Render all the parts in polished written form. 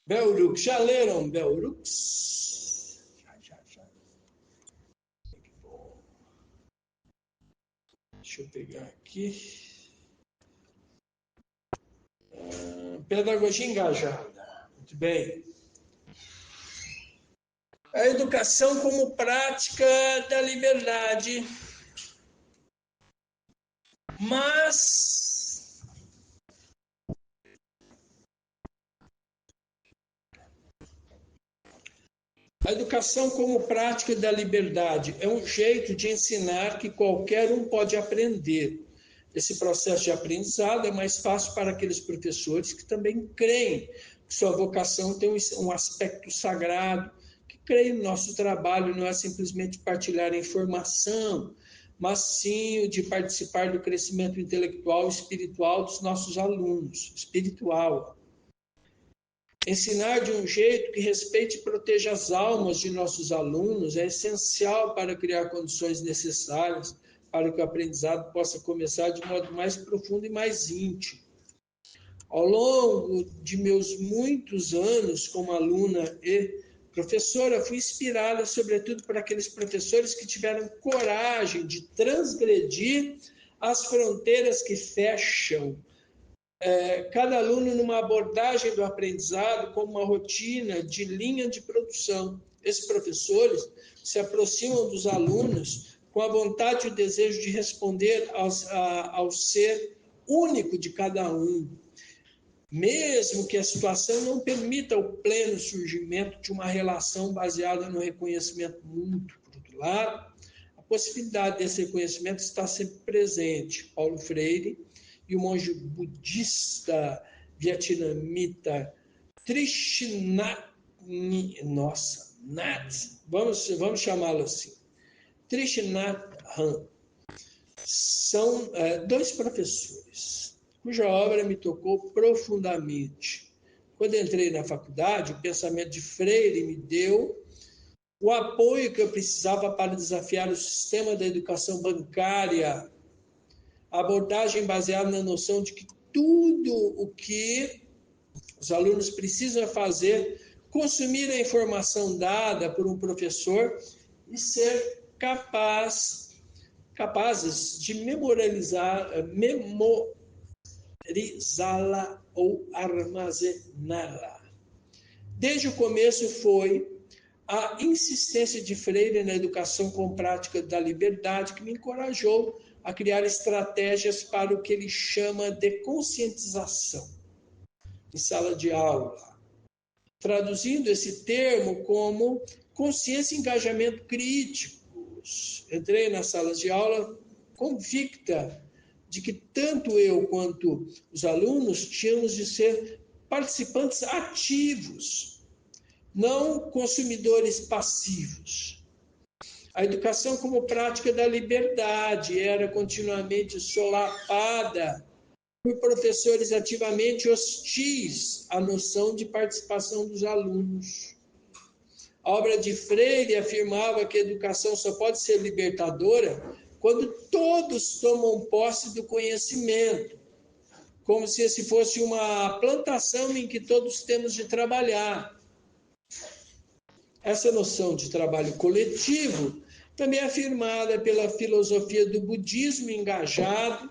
Bell Hooks, já leram Bell Hooks? Já. Deixa eu pegar aqui. Pedagogia engajada. Muito bem. A educação como prática da liberdade. Mas a educação como prática da liberdade é um jeito de ensinar que qualquer um pode aprender. Esse processo de aprendizado é mais fácil para aqueles professores que também creem que sua vocação tem um aspecto sagrado, que creem no nosso trabalho não é simplesmente partilhar informação, mas sim o de participar do crescimento intelectual e espiritual dos nossos alunos. Espiritual. Ensinar de um jeito que respeite e proteja as almas de nossos alunos é essencial para criar condições necessárias para que o aprendizado possa começar de modo mais profundo e mais íntimo. Ao longo de meus muitos anos como aluna e professora, fui inspirada sobretudo por aqueles professores que tiveram coragem de transgredir as fronteiras que fecham cada aluno numa abordagem do aprendizado como uma rotina de linha de produção. Esses professores se aproximam dos alunos com a vontade e o desejo de responder ao ser único de cada um, mesmo que a situação não permita o pleno surgimento de uma relação baseada no reconhecimento mútuo. Por outro lado, a possibilidade desse reconhecimento está sempre presente. Paulo Freire e o monge budista vietnamita Thich Nhat vamos chamá-lo assim, Thich Nhat Hanh, são dois professores cuja obra me tocou profundamente. Quando entrei na faculdade, o pensamento de Freire me deu o apoio que eu precisava para desafiar o sistema da educação bancária, a abordagem baseada na noção de que tudo o que os alunos precisam fazer, consumir a informação dada por um professor e ser capazes de memorizá-la ou armazená-la. Desde o começo foi a insistência de Freire na educação com prática da liberdade que me encorajou a criar estratégias para o que ele chama de conscientização em sala de aula, traduzindo esse termo como consciência e engajamento críticos. Entrei nas salas de aula convicta de que tanto eu quanto os alunos tínhamos de ser participantes ativos, não consumidores passivos. A educação como prática da liberdade era continuamente solapada por professores ativamente hostis à noção de participação dos alunos. A obra de Freire afirmava que a educação só pode ser libertadora quando todos tomam posse do conhecimento, como se esse fosse uma plantação em que todos temos de trabalhar. Essa noção de trabalho coletivo também é afirmada pela filosofia do budismo engajado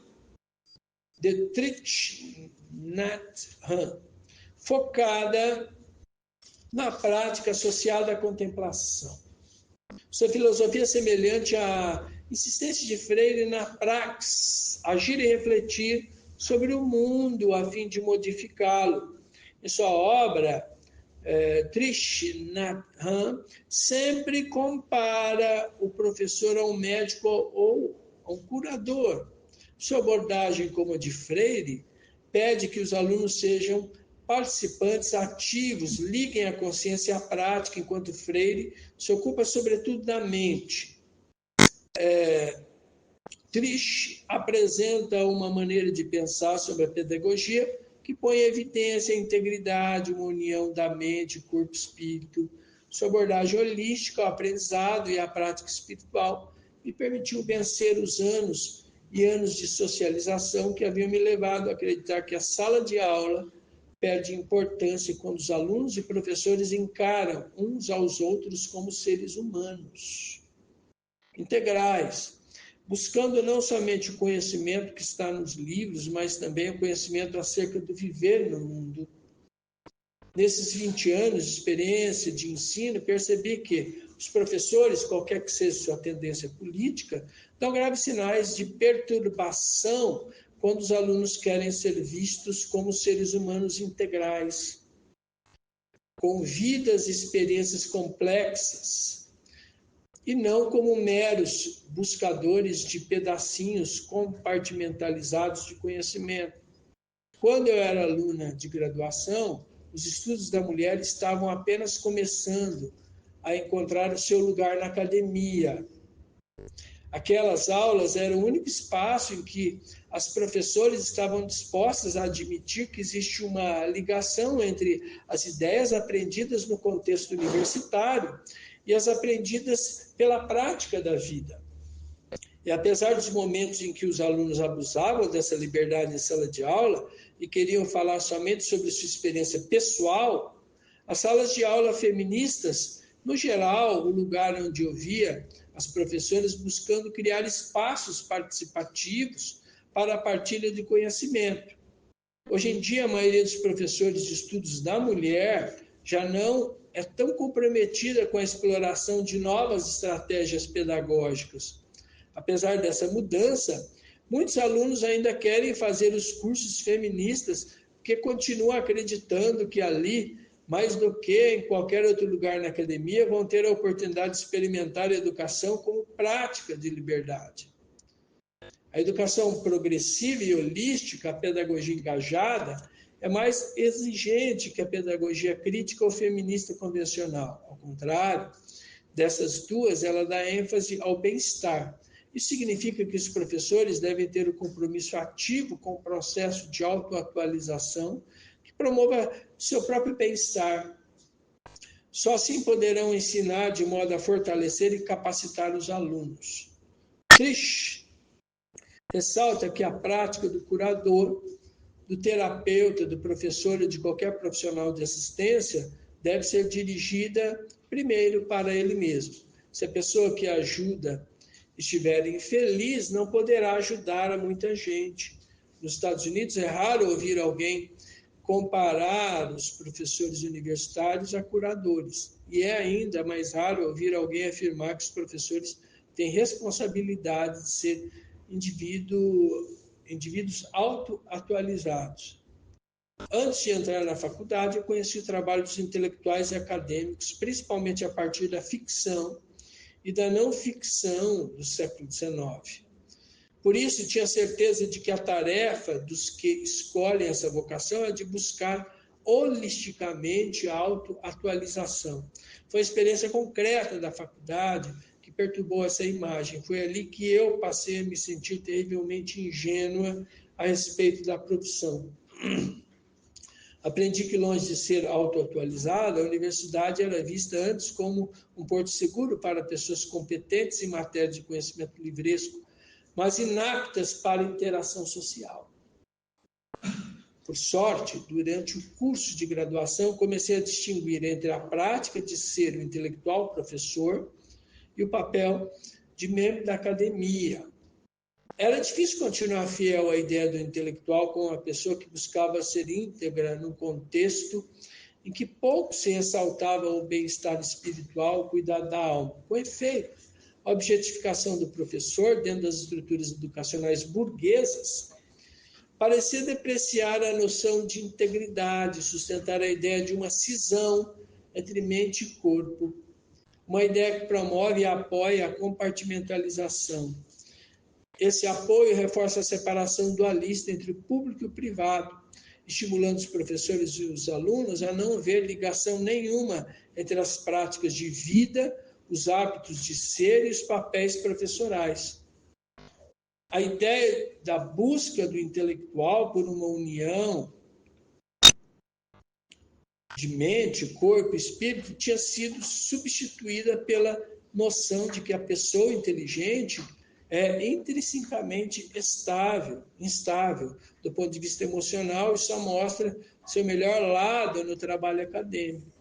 de Thich Nhat Hanh, focada na prática associada à contemplação. Sua filosofia é semelhante à insistência de Freire na praxis, agir e refletir sobre o mundo a fim de modificá-lo. Em sua obra, Thich Nhat Hanh sempre compara o professor a um médico ou a um curador. Sua abordagem, como a de Freire, pede que os alunos sejam participantes ativos, liguem a consciência à prática, enquanto Freire se ocupa sobretudo da mente. Thich apresenta uma maneira de pensar sobre a pedagogia que põe em evidência a integridade, uma união da mente, corpo e espírito. Sua abordagem holística ao aprendizado e à prática espiritual me permitiu vencer os anos e anos de socialização que haviam me levado a acreditar que a sala de aula perde importância quando os alunos e professores encaram uns aos outros como seres humanos, integrais, buscando não somente o conhecimento que está nos livros, mas também o conhecimento acerca do viver no mundo. Nesses 20 anos de experiência de ensino, percebi que os professores, qualquer que seja sua tendência política, dão graves sinais de perturbação quando os alunos querem ser vistos como seres humanos integrais, com vidas e experiências complexas, e não como meros buscadores de pedacinhos compartimentalizados de conhecimento. Quando eu era aluna de graduação, os estudos da mulher estavam apenas começando a encontrar o seu lugar na academia. Aquelas aulas eram o único espaço em que as professoras estavam dispostas a admitir que existe uma ligação entre as ideias aprendidas no contexto universitário e as aprendidas pela prática da vida. E apesar dos momentos em que os alunos abusavam dessa liberdade em sala de aula e queriam falar somente sobre sua experiência pessoal, as salas de aula feministas, no geral, o lugar onde eu via as professoras buscando criar espaços participativos para a partilha de conhecimento. Hoje em dia, a maioria dos professores de estudos da mulher já não é tão comprometida com a exploração de novas estratégias pedagógicas. Apesar dessa mudança, muitos alunos ainda querem fazer os cursos feministas porque continuam acreditando que ali, mais do que em qualquer outro lugar na academia, vão ter a oportunidade de experimentar a educação como prática de liberdade. A educação progressiva e holística, a pedagogia engajada, é mais exigente que a pedagogia crítica ou feminista convencional. Ao contrário, dessas duas, ela dá ênfase ao bem-estar. Isso significa que os professores devem ter o compromisso ativo com o processo de autoatualização que promova seu próprio bem-estar. Só assim poderão ensinar de modo a fortalecer e capacitar os alunos. Frisch ressalta que a prática do curador, do terapeuta, do professor ou de qualquer profissional de assistência deve ser dirigida primeiro para ele mesmo. Se a pessoa que ajuda estiver infeliz, não poderá ajudar a muita gente. Nos Estados Unidos é raro ouvir alguém comparar os professores universitários a curadores. E é ainda mais raro ouvir alguém afirmar que os professores têm responsabilidade de ser indivíduos auto-atualizados. Antes de entrar na faculdade, eu conheci o trabalho dos intelectuais e acadêmicos, principalmente a partir da ficção e da não ficção do século XIX. Por isso, tinha certeza de que a tarefa dos que escolhem essa vocação é de buscar holisticamente a autoatualização. Foi a experiência concreta da faculdade que perturbou essa imagem. Foi ali que eu passei a me sentir terrivelmente ingênua a respeito da profissão. Aprendi que, longe de ser autoatualizada, a universidade era vista antes como um porto seguro para pessoas competentes em matéria de conhecimento livresco, mas inaptas para interação social. Por sorte, durante o curso de graduação, comecei a distinguir entre a prática de ser o intelectual professor e o papel de membro da academia. Era difícil continuar fiel à ideia do intelectual como uma pessoa que buscava ser íntegra num contexto em que pouco se ressaltava o bem-estar espiritual, o cuidado da alma. Com efeito, a objetificação do professor dentro das estruturas educacionais burguesas parecia depreciar a noção de integridade, sustentar a ideia de uma cisão entre mente e corpo, uma ideia que promove e apoia a compartimentalização. Esse apoio reforça a separação dualista entre o público e o privado, estimulando os professores e os alunos a não ver ligação nenhuma entre as práticas de vida, os hábitos de ser e os papéis professorais. A ideia da busca do intelectual por uma união de mente, corpo e espírito tinha sido substituída pela noção de que a pessoa inteligente é intrinsecamente instável do ponto de vista emocional e só mostra seu melhor lado no trabalho acadêmico.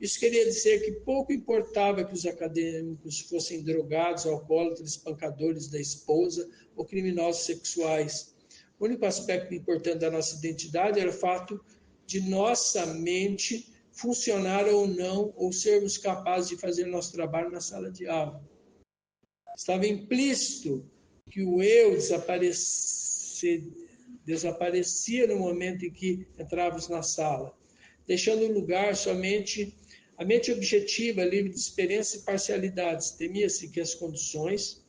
Isso queria dizer que pouco importava que os acadêmicos fossem drogados, alcoólatras, espancadores da esposa ou criminosos sexuais. O único aspecto importante da nossa identidade era o fato de nossa mente funcionar ou não, ou sermos capazes de fazer nosso trabalho na sala de aula. Estava implícito que o eu desaparecia no momento em que entrávamos na sala, deixando lugar somente a mente objetiva, livre de experiências e parcialidades. Temia-se que as condições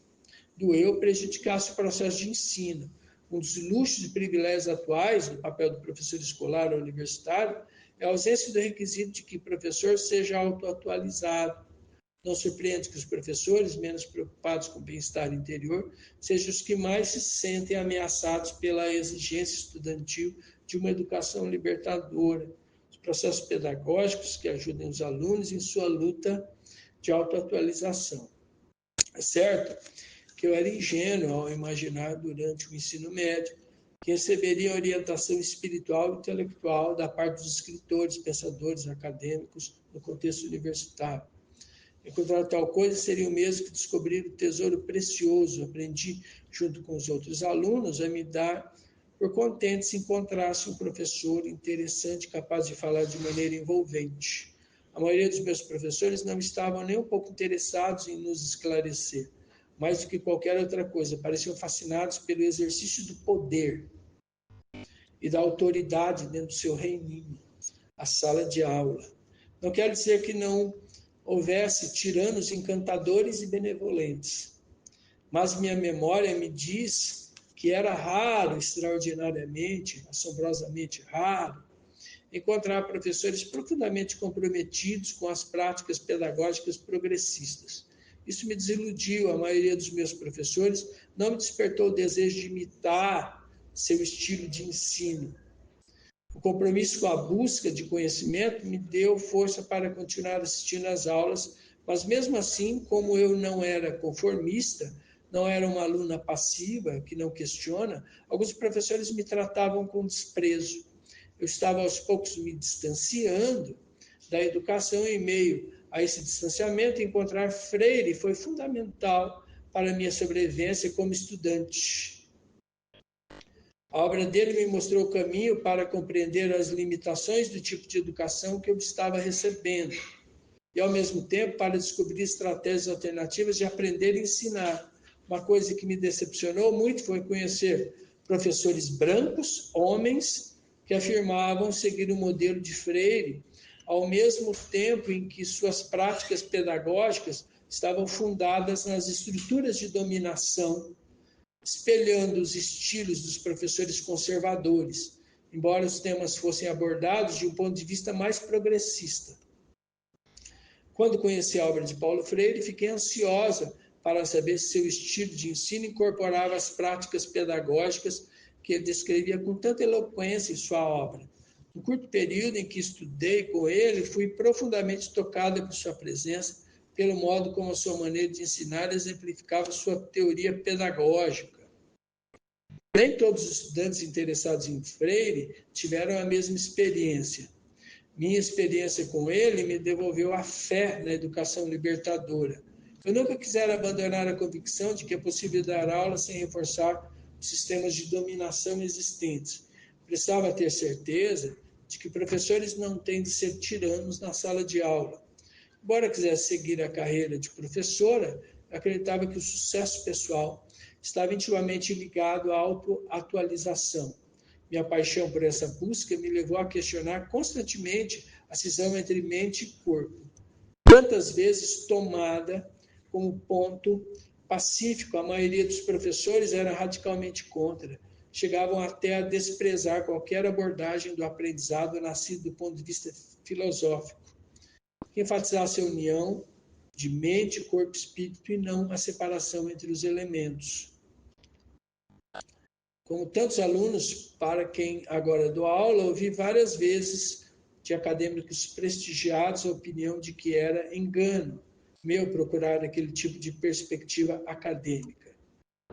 do eu prejudicassem o processo de ensino. Um dos luxos e privilégios atuais do papel do professor escolar ou universitário é a ausência do requisito de que o professor seja autoatualizado. Não surpreende que os professores, menos preocupados com o bem-estar interior, sejam os que mais se sentem ameaçados pela exigência estudantil de uma educação libertadora. Os processos pedagógicos que ajudem os alunos em sua luta de autoatualização. É certo que eu era ingênuo ao imaginar durante o ensino médio que receberia orientação espiritual e intelectual da parte dos escritores, pensadores, acadêmicos no contexto universitário. Encontrar tal coisa seria o mesmo que descobrir o tesouro precioso. Aprendi, junto com os outros alunos, a me dar por contente se encontrasse um professor interessante, capaz de falar de maneira envolvente. A maioria dos meus professores não estavam nem um pouco interessados em nos esclarecer. Mais do que qualquer outra coisa, pareciam fascinados pelo exercício do poder e da autoridade dentro do seu reininho, a sala de aula. Não quero dizer que não houvesse tiranos encantadores e benevolentes, mas minha memória me diz que era raro, extraordinariamente, assombrosamente raro, encontrar professores profundamente comprometidos com as práticas pedagógicas progressistas. Isso me desiludiu. A maioria dos meus professores não me despertou o desejo de imitar seu estilo de ensino. O compromisso com a busca de conhecimento me deu força para continuar assistindo às aulas, mas mesmo assim, como eu não era conformista, não era uma aluna passiva, que não questiona, alguns professores me tratavam com desprezo. Eu estava aos poucos me distanciando da educação. Em meio a esse distanciamento, encontrar Freire foi fundamental para a minha sobrevivência como estudante. A obra dele me mostrou o caminho para compreender as limitações do tipo de educação que eu estava recebendo e, ao mesmo tempo, para descobrir estratégias alternativas de aprender e ensinar. Uma coisa que me decepcionou muito foi conhecer professores brancos, homens, que afirmavam seguir o modelo de Freire, ao mesmo tempo em que suas práticas pedagógicas estavam fundadas nas estruturas de dominação, espelhando os estilos dos professores conservadores, embora os temas fossem abordados de um ponto de vista mais progressista. Quando conheci a obra de Paulo Freire, fiquei ansiosa para saber se seu estilo de ensino incorporava as práticas pedagógicas que ele descrevia com tanta eloquência em sua obra. No curto período em que estudei com ele, fui profundamente tocada por sua presença, pelo modo como a sua maneira de ensinar exemplificava sua teoria pedagógica. Nem todos os estudantes interessados em Freire tiveram a mesma experiência. Minha experiência com ele me devolveu a fé na educação libertadora. Eu nunca quisera abandonar a convicção de que é possível dar aula sem reforçar os sistemas de dominação existentes. Precisava ter certeza de que professores não têm de ser tiranos na sala de aula. Embora quisesse seguir a carreira de professora, acreditava que o sucesso pessoal estava intimamente ligado à autoatualização. Minha paixão por essa busca me levou a questionar constantemente a cisão entre mente e corpo, tantas vezes tomada como ponto pacífico. A maioria dos professores era radicalmente contra. Chegavam até a desprezar qualquer abordagem do aprendizado nascido do ponto de vista filosófico, que enfatizasse a união de mente, corpo e espírito e não a separação entre os elementos. Como tantos alunos para quem agora dou aula, ouvi várias vezes de acadêmicos prestigiados a opinião de que era engano meu procurar aquele tipo de perspectiva acadêmica.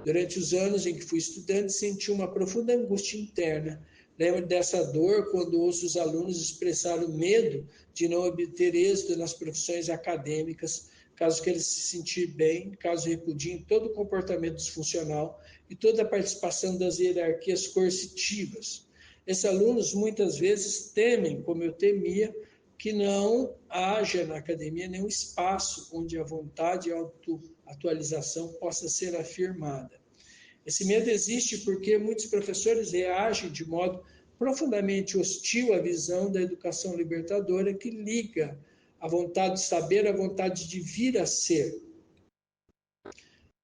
Durante os anos em que fui estudante, senti uma profunda angústia interna Lembro dessa dor quando ouço os alunos expressar o medo de não obter êxito nas profissões acadêmicas, caso queiram se sentir bem, caso repudiem todo o comportamento disfuncional e toda a participação das hierarquias coercitivas. Esses alunos muitas vezes temem, como eu temia, que não haja na academia nenhum espaço onde a vontade e a autoatualização possa ser afirmada. Esse medo existe porque muitos professores reagem de modo profundamente hostil à visão da educação libertadora que liga a vontade de saber à vontade de vir a ser.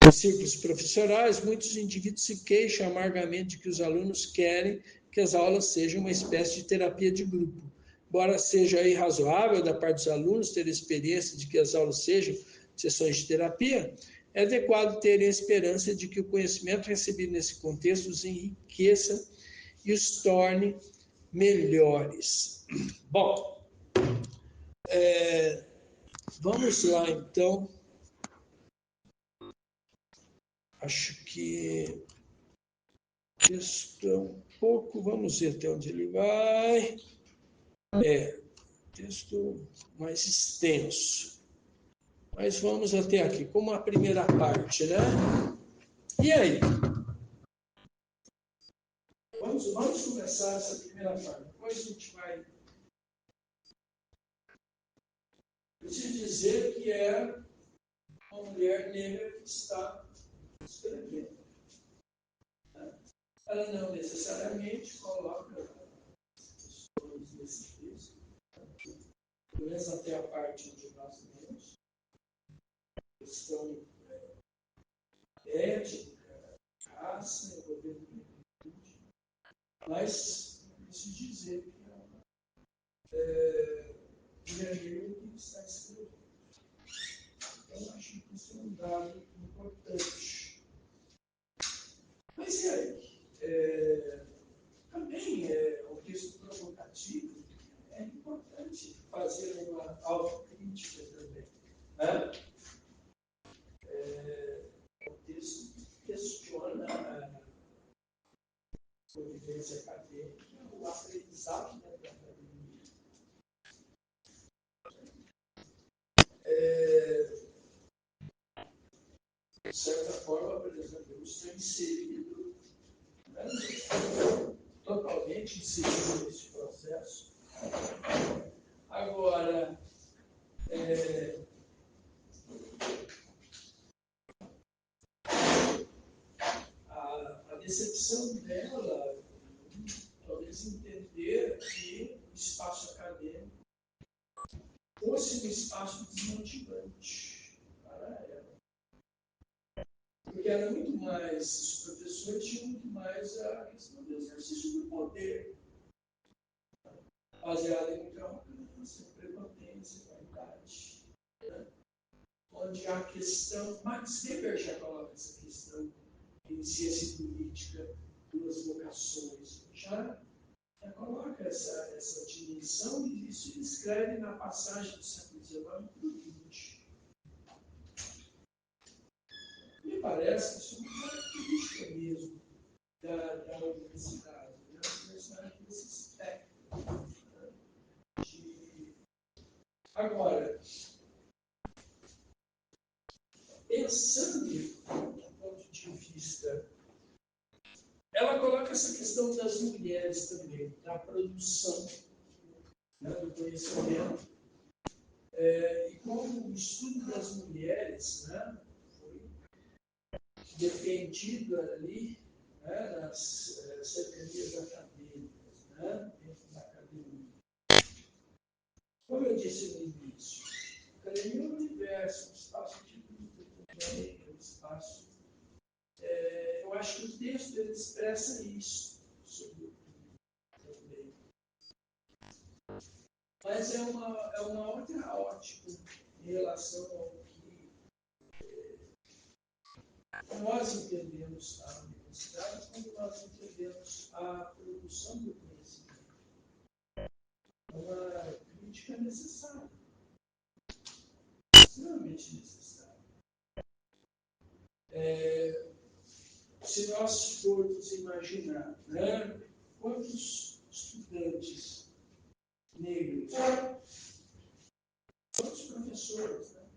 Nos círculos profissionais, muitos indivíduos se queixam amargamente de que os alunos querem que as aulas sejam uma espécie de terapia de grupo. Embora seja irrazoável da parte dos alunos ter a experiência de que as aulas sejam sessões de terapia, é adequado terem a esperança de que o conhecimento recebido nesse contexto os enriqueça e os torne melhores. Bom, vamos lá então. Acho que texto é um pouco, vamos ver até onde ele vai. Texto mais extenso. Mas vamos até aqui, como a primeira parte, né? E aí? Vamos começar essa primeira parte. Depois a gente vai. Preciso dizer que é uma mulher negra que está escrevendo. Ela não necessariamente coloca questões desse texto, pelo menos até a parte onde nós lemos, questão ética, raça, envolvendo negritude, mas preciso dizer que é uma mulher negra que está escrevendo. Então, acho que isso é um dado importante. Mas e aí? Também o texto provocativo é importante fazer uma autocrítica também. Né? O texto questiona a convivência acadêmica, o aprendizado da academia. De certa forma, por exemplo, eu estou inserido, né, totalmente inserido nesse processo. Agora, a decepção dela, talvez entender que o espaço acadêmico fosse um espaço desmotivante para ela. Porque era muito mais, os professores tinham muito mais a questão do exercício do poder, baseado em muita arrogância, prepotência, vaidade. Né? Onde a questão, Max Weber já coloca essa questão em ciência política, duas vocações. Já coloca essa dimensão e isso escreve na passagem do século XIX para o XX. Me parece que isso é uma característica mesmo da universidade. Né? A universidade desse espectro. Né? Agora, pensando do ponto de vista, ela coloca essa questão das mulheres também, da produção, né, do conhecimento, e como o estudo das mulheres, né, foi defendido ali, né, nas cercanias acadêmicas, né, dentro da academia. Como eu disse no início, a academia é um universo, um espaço de luta também, um espaço. Eu acho que o texto ele expressa isso, sobretudo, também. Mas é uma outra ótica em relação ao que nós entendemos a universidade, como nós entendemos a produção do conhecimento. É uma crítica necessária, extremamente necessária. Se nós formos imaginar, né, quantos estudantes negros, quantos professores, né?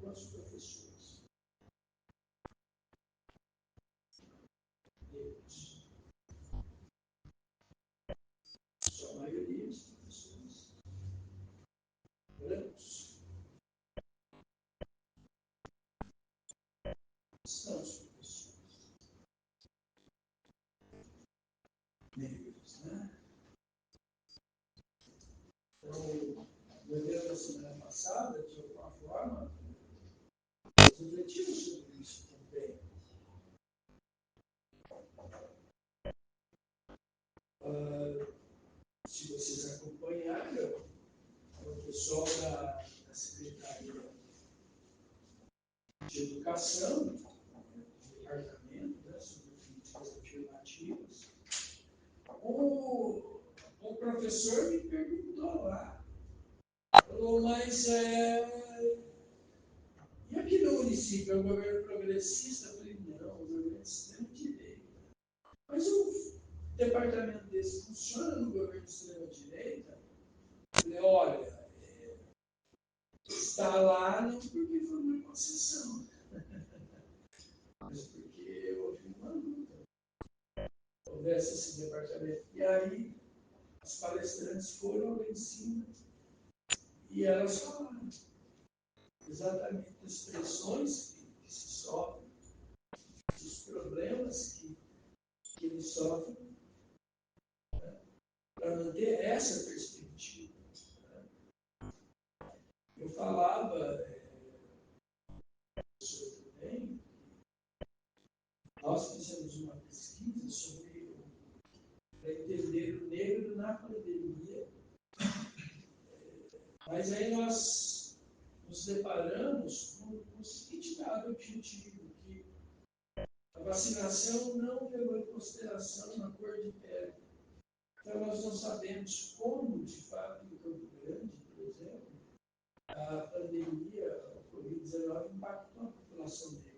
Quantos professores negros? Só a maioria dos professores brancos. São os professores negros, né? Então, no evento da semana passada, de alguma forma, nós refletimos sobre isso também. Se vocês acompanharam, o pessoal da Secretaria de Educação, do Departamento, né, sobre políticas afirmativas, o professor me perguntou lá, falou, mas e aqui no município é um governo progressista? Eu falei, não, o governo é de extrema-direita. Mas o departamento desse funciona no governo de extrema-direita? Eu falei, olha, está lá não porque foi uma concessão, mas porque houve uma luta. Houvesse esse departamento. E aí, as palestrantes foram lá em cima e elas falaram exatamente das pressões que se sofrem, dos problemas que eles sofrem, né, para manter essa perspectiva. Né. Eu falava, professor também, nós fizemos uma pesquisa sobre para entender o negro na pandemia, mas aí nós nos deparamos com o seguinte dado objetivo, que a vacinação não levou em consideração a cor de pele. Então, nós não sabemos como, de fato, em Campo Grande, por exemplo, a pandemia, a Covid-19, impactou a população negra.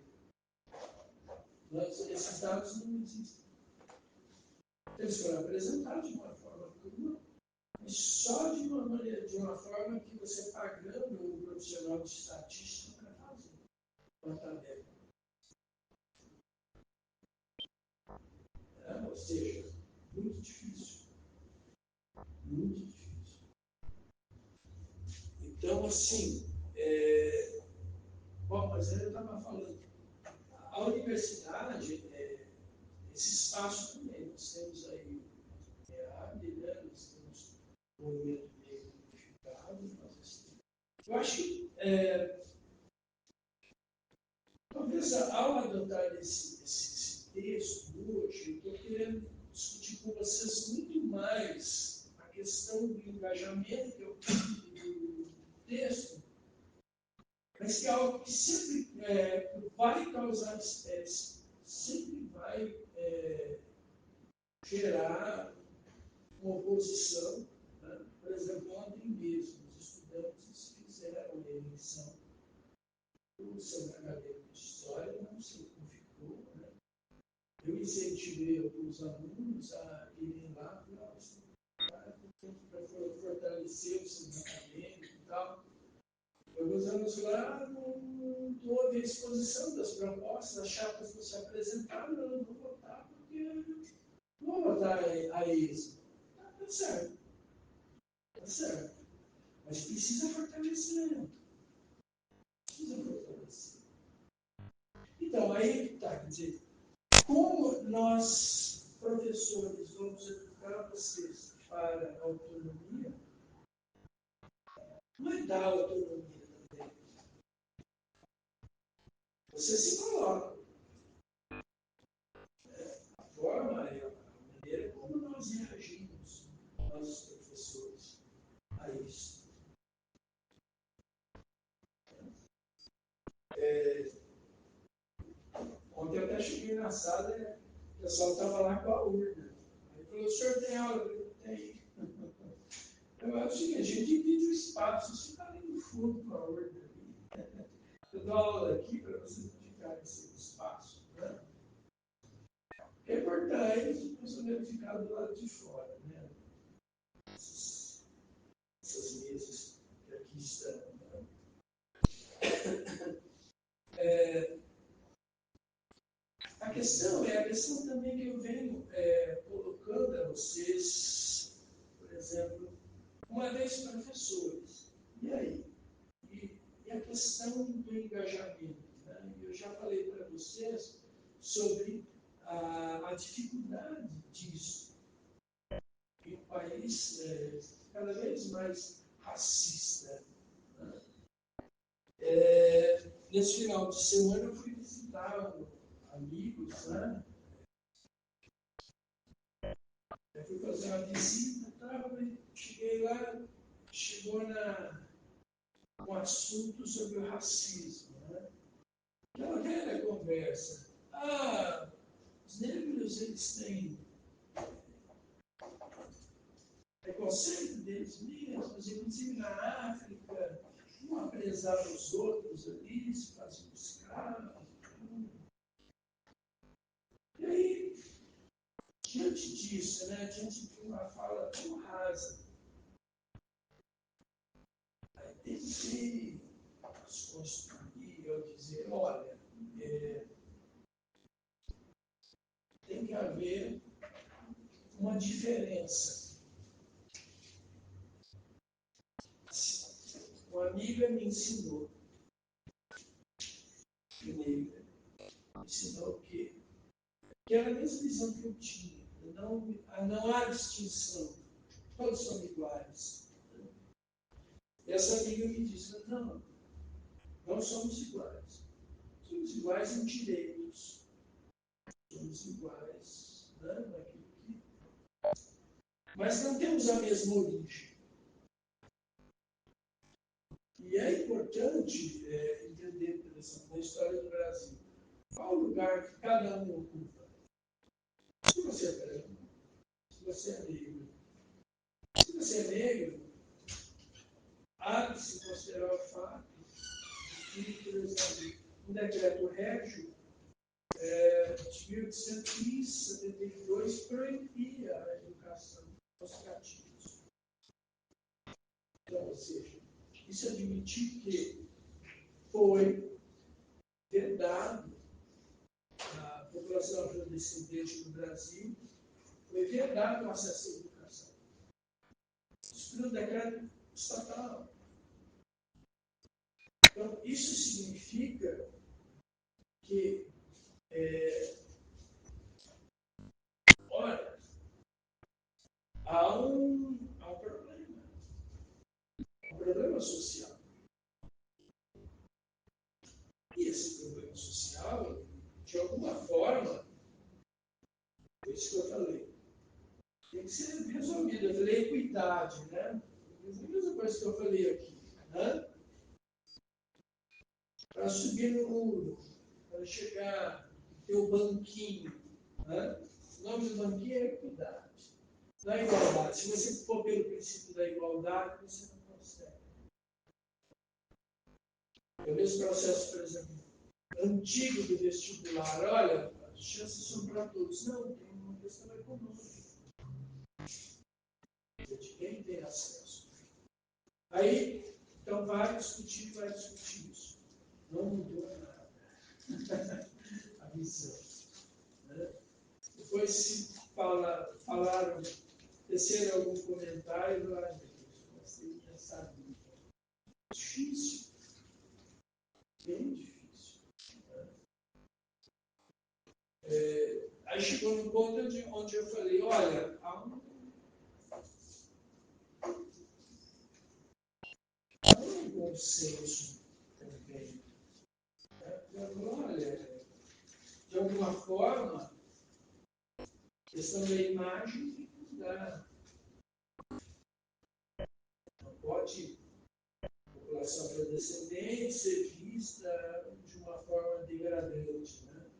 Esses dados não existem. Eles foram apresentados de uma forma crua, mas só de uma maneira, de uma forma que você pagando um profissional de estatística para fazer uma tabela. Ou seja, muito difícil. Muito difícil. Então, assim, bom, mas eu estava falando, a universidade, esse espaço também, nós temos aí a né, nós temos o movimento negro unificado, eu acho que, talvez ao adotar esse texto hoje, eu estou querendo discutir com vocês muito mais a questão do engajamento do texto, mas que é algo que sempre vai causar espécie, sempre vai gerar uma oposição. Né? Por exemplo, ontem mesmo, os estudantes fizeram a eleição do centro acadêmico de história, não sei como ficou. Né? Eu incentivei alguns alunos a irem lá para fortalecer o centro acadêmico e tal. Alguns alunos falaram, não houve a exposição das propostas, das chapas que se apresentaram, eu não vou votar, porque não vou votar a isso. Tá certo. Tá certo. Mas precisa fortalecer. Precisa fortalecer. Então, aí tá, quer dizer, como nós, professores, vamos educar vocês para a autonomia, não é dar autonomia também. Você se coloca. A forma, a maneira como nós reagimos, nossos professores, a isso. Ontem eu até cheguei na sala e o pessoal estava lá com a urna. Aí falou, o senhor tem aula? Eu tenho. Eu acho o seguinte, a gente divide o espaço, você fica ali no fundo com a urna. Eu dou aula aqui para vocês ficarem nesse espaço. Né? recortar eles e depois também ficar do lado de fora, né? Essas mesas que aqui estão. Né? A questão também que eu venho colocando a vocês, por exemplo, uma vez professores. E aí? E a questão do engajamento. Né? Eu já falei para vocês sobre a dificuldade disso. Em um país cada vez mais racista. Né? Nesse final de semana eu fui visitar amigos, né? Eu fui fazer uma visita, cheguei lá, chegou um assunto sobre o racismo. Né? Aquela velha conversa. Os negros, eles têm preconceito deles mesmos, inclusive na África, um apresava os outros ali, se faziam escravos. E aí, diante disso, né, diante de uma fala tão rasa, aí tentei desconstruir, ao dizer, olha, tem que haver uma diferença. Uma amiga me ensinou, me ensinou o quê? Que era a mesma visão que eu tinha. Não há distinção. Todos são iguais. E essa amiga me disse, não somos iguais. Somos iguais em direitos. Somos iguais, né, naquilo que... Mas não temos a mesma origem. E é importante entender, por exemplo, na história do Brasil, qual o lugar que cada um ocupa. Se você é branco, se você é negro. Se você é negro, há de se considerar o fato que, por exemplo, um decreto régio de 1872 proibia a educação aos cativos. Então, ou seja, isso admitir que foi vedado à população afrodescendente do Brasil, foi vedado o acesso à educação. Isso foi um decreto estatal. Então, isso significa que, olha, há um problema social. E esse problema social, de alguma forma, é isso que eu falei, tem que ser resolvido. Eu falei equidade, né? A mesma coisa que eu falei aqui, né? Para subir no muro, para chegar, ter o banquinho, né? O nome do banquinho é equidade. Não é igualdade. Se você for pelo princípio da igualdade, você não consegue. É o mesmo processo, por exemplo, antigo do vestibular. Olha, as chances são para todos. Não, tem uma questão econômica. De quem tem acesso. Aí, então, vai discutir isso. Não mudou nada. A visão. Né? Depois, se falaram, tecer algum comentário, mas teria sabido. Difícil. Bem difícil. Aí chegou num ponto onde eu falei, olha, há um consenso também. Olha, de alguma forma, a questão da imagem tem que mudar. Não pode a população afrodescendente ser vista de uma forma degradante. Né?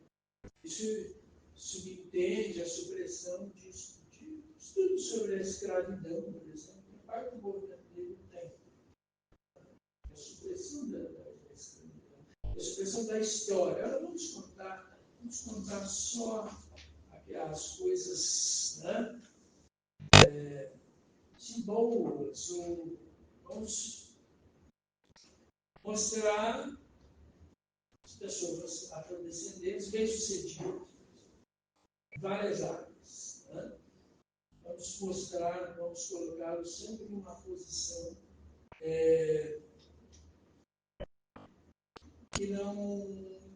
Isso subentende a supressão de estudos sobre a escravidão, por exemplo, que parte do movimento negro tem. A supressão da escravidão, a supressão da história. Agora vamos contar só a que as coisas, né, são boas, ou vamos mostrar as pessoas afrodescendentes bem-sucedidas em várias áreas. Né? Vamos mostrar, vamos colocá-los sempre em uma posição que não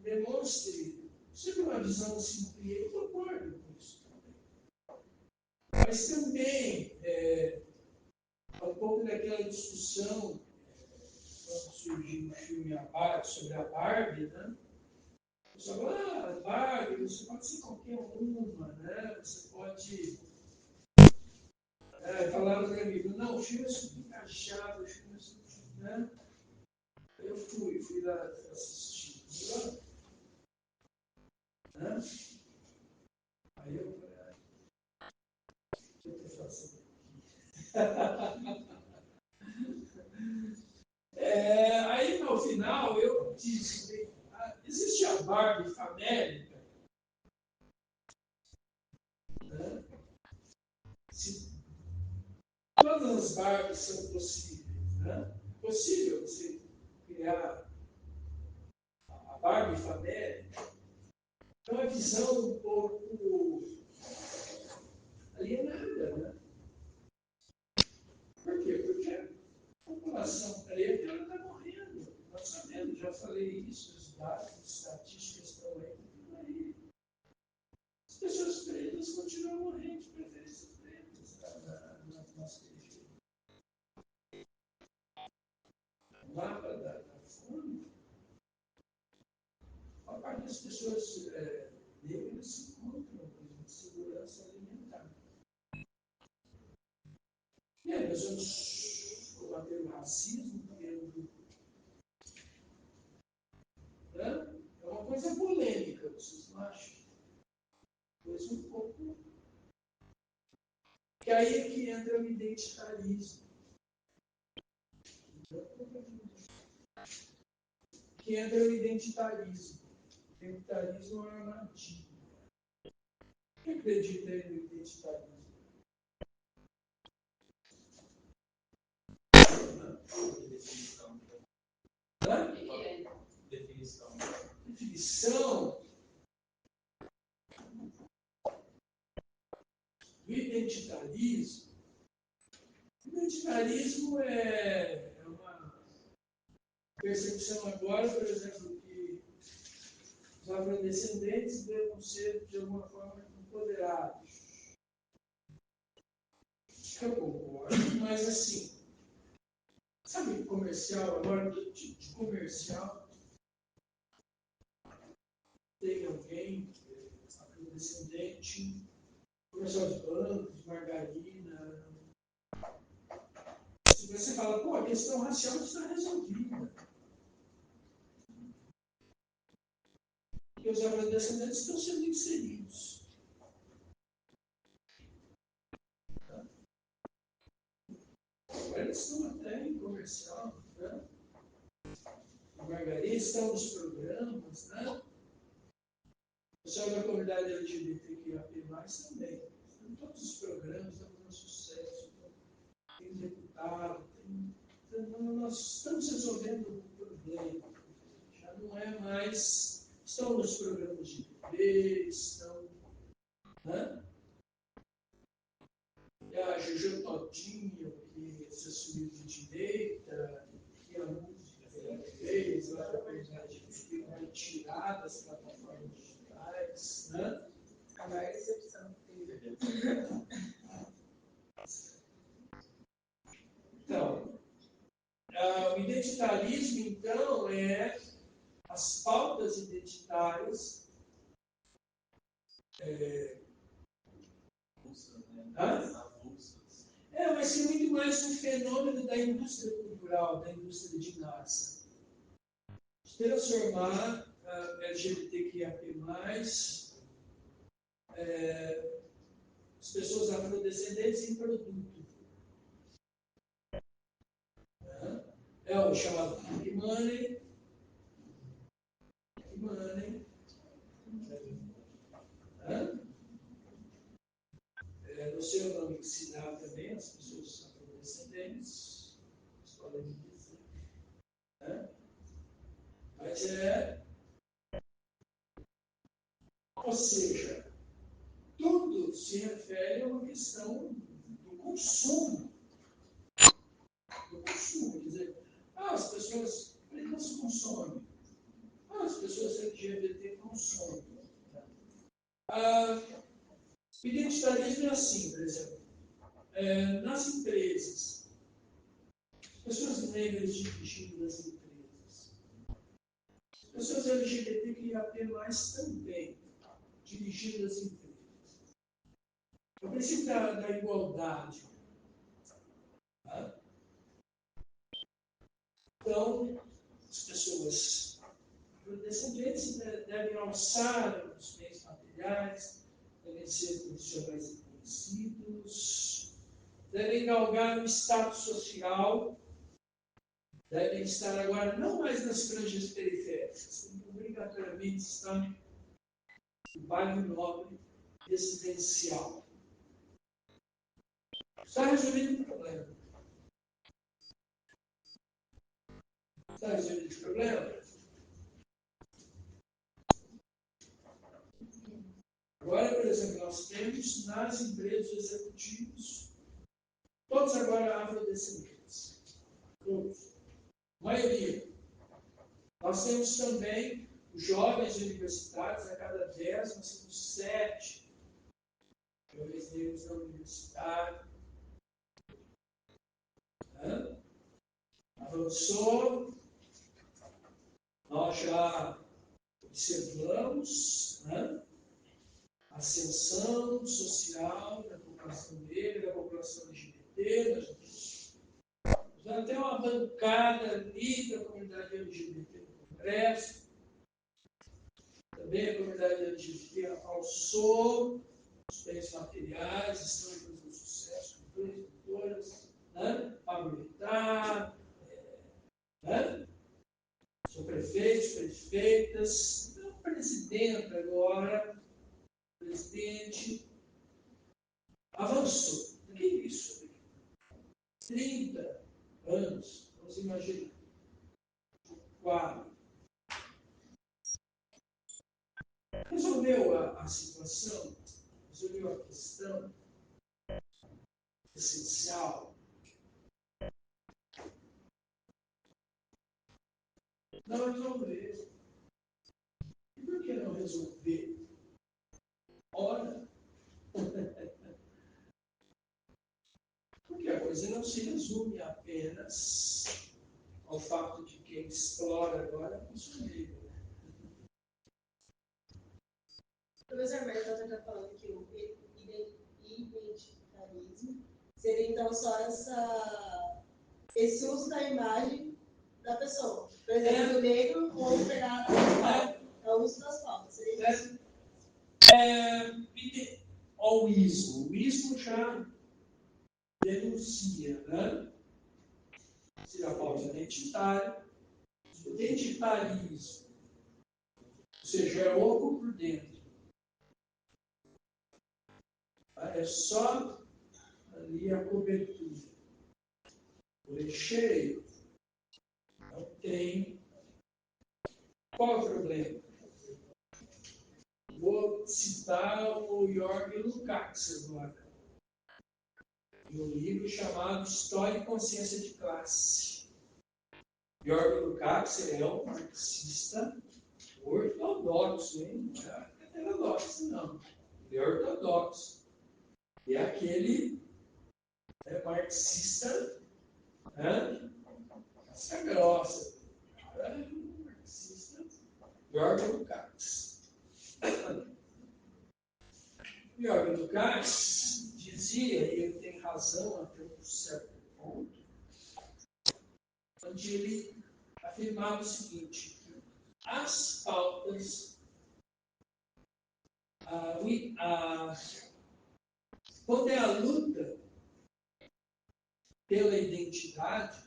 demonstre sempre uma visão assim, eu concordo com isso também. Mas também um pouco daquela discussão quando surgiu o filme sobre a Barbie, né? Você fala, a Barbie, você pode ser qualquer uma, né? Você pode falar para mim, não, o filme é super encaixado, o filme é super, né? Eu fui lá assistir, né? Aí eu falei, o que eu estou fazendo aqui? Aí no final eu disse, existe a Barbie famélica, né? Se todas as Barbies são possíveis, né? É possível você criar a Barbie famélica, é uma visão um pouco alienada, né? Por quê? Porque a população preta está morrendo. Nós sabemos, já falei isso, os dados, as estatísticas estão aí. As pessoas pretas continuam morrendo de preferências pretas na nossa periferia. O mapa da fome, a parte das pessoas negras se encontram em segurança alimentar. E aí nós vamos combater o racismo, né? É uma coisa polêmica, vocês não acham? Coisa um pouco. E aí é que entra o identitarismo. Que entra o identitarismo. O identitarismo é uma armadilha. Quem acredita aí no identitarismo? Definição do identitarismo. O identitarismo é uma percepção agora, por exemplo, que os afrodescendentes devem ser, de alguma forma, empoderados. Eu concordo, mas assim, sabe comercial agora? Que tipo de comercial tem alguém afrodescendente, comercial de bancos, margarina? Se você fala, pô, a questão racial está resolvida. Porque os afrodescendentes estão sendo inseridos. Agora eles estão até em comercial, né? A margarina estão nos programas, né? O pessoal da comunidade LGBTQIA+, também. Em todos os programas, estão fazendo sucesso. Tem deputado, nós estamos resolvendo o problema. Já não é mais. Estão nos programas de TV, estão. Né? E a Juju Todinho, que se assumiu de direita, que a música fez, lá da comunidade que foi retirada das plataformas digitais. Né? A maior exceção que teve. Então, o identitarismo, então, é as pautas identitárias. Vai ser muito mais um fenômeno da indústria cultural, da indústria de massa. De transformar a LGBTQIA+, as pessoas afrodescendentes em produto. É o chamado Pink Money. você ou não ensinar também as pessoas afrodescendentes, vocês podem me dizer, né? Mas ou seja, tudo se refere a uma questão do consumo. Do consumo, quer dizer, as pessoas pretas consomem, as pessoas LGBT consomem. O identitarismo é assim, por exemplo, nas empresas, pessoas negras dirigindo as empresas, pessoas LGBT que até mais também dirigindo as empresas. O princípio da igualdade. Tá? Então, as pessoas afrodescendentes devem alçar os bens materiais, devem ser profissionais reconhecidos, devem galgar um status social, devem estar agora não mais nas franjas periféricas, tem que obrigatoriamente estar no bairro nobre residencial. Está resolvido o problema. Está resolvido o problema? Agora, por exemplo, nós temos nas empresas executivos, todos agora afrodescendentes. Todos. A maioria. Nós temos também os jovens universitários, a cada 10, nós temos 7 jovens negros na universidade. Avançou, nós já observamos a ascensão social da população negra, da população LGBT, já tem uma bancada ali da comunidade LGBT no Congresso, também a comunidade LGBT alçou os bens materiais, estão fazendo sucesso, doutoras, Pablo Vittar, são prefeitos, prefeitas, então, presidente agora, presidente, avançou. O que é isso? 30 anos, vamos imaginar. 4. Resolveu a situação, resolveu a questão essencial. Não resolveu. E por que não resolver? Ora, porque a coisa não se resume apenas ao fato de quem explora agora a pessoa negra. O professor Merkel está falando que o identitarismo seria então só esse uso da imagem da pessoa. Por exemplo, o negro ou pegar o uso das pautas. Seria isso? O ismo já denuncia, se a pauta identitária, o identitarismo, ou seja, é oco por dentro. É só ali a cobertura. O recheio não tem. Qual é o problema? Vou citar o Jörg Lukács agora, em um livro chamado História e Consciência de Classe. Jörg Lukács é um marxista ortodoxo, hein? Não é heterodoxo, não. Ele é ortodoxo. É aquele marxista, casca grossa. Cara, é um marxista, Jörg Lukács. Jörg Lukács dizia, e ele tem razão até um certo ponto, onde ele afirmava o seguinte: as pautas, quando é a luta pela identidade,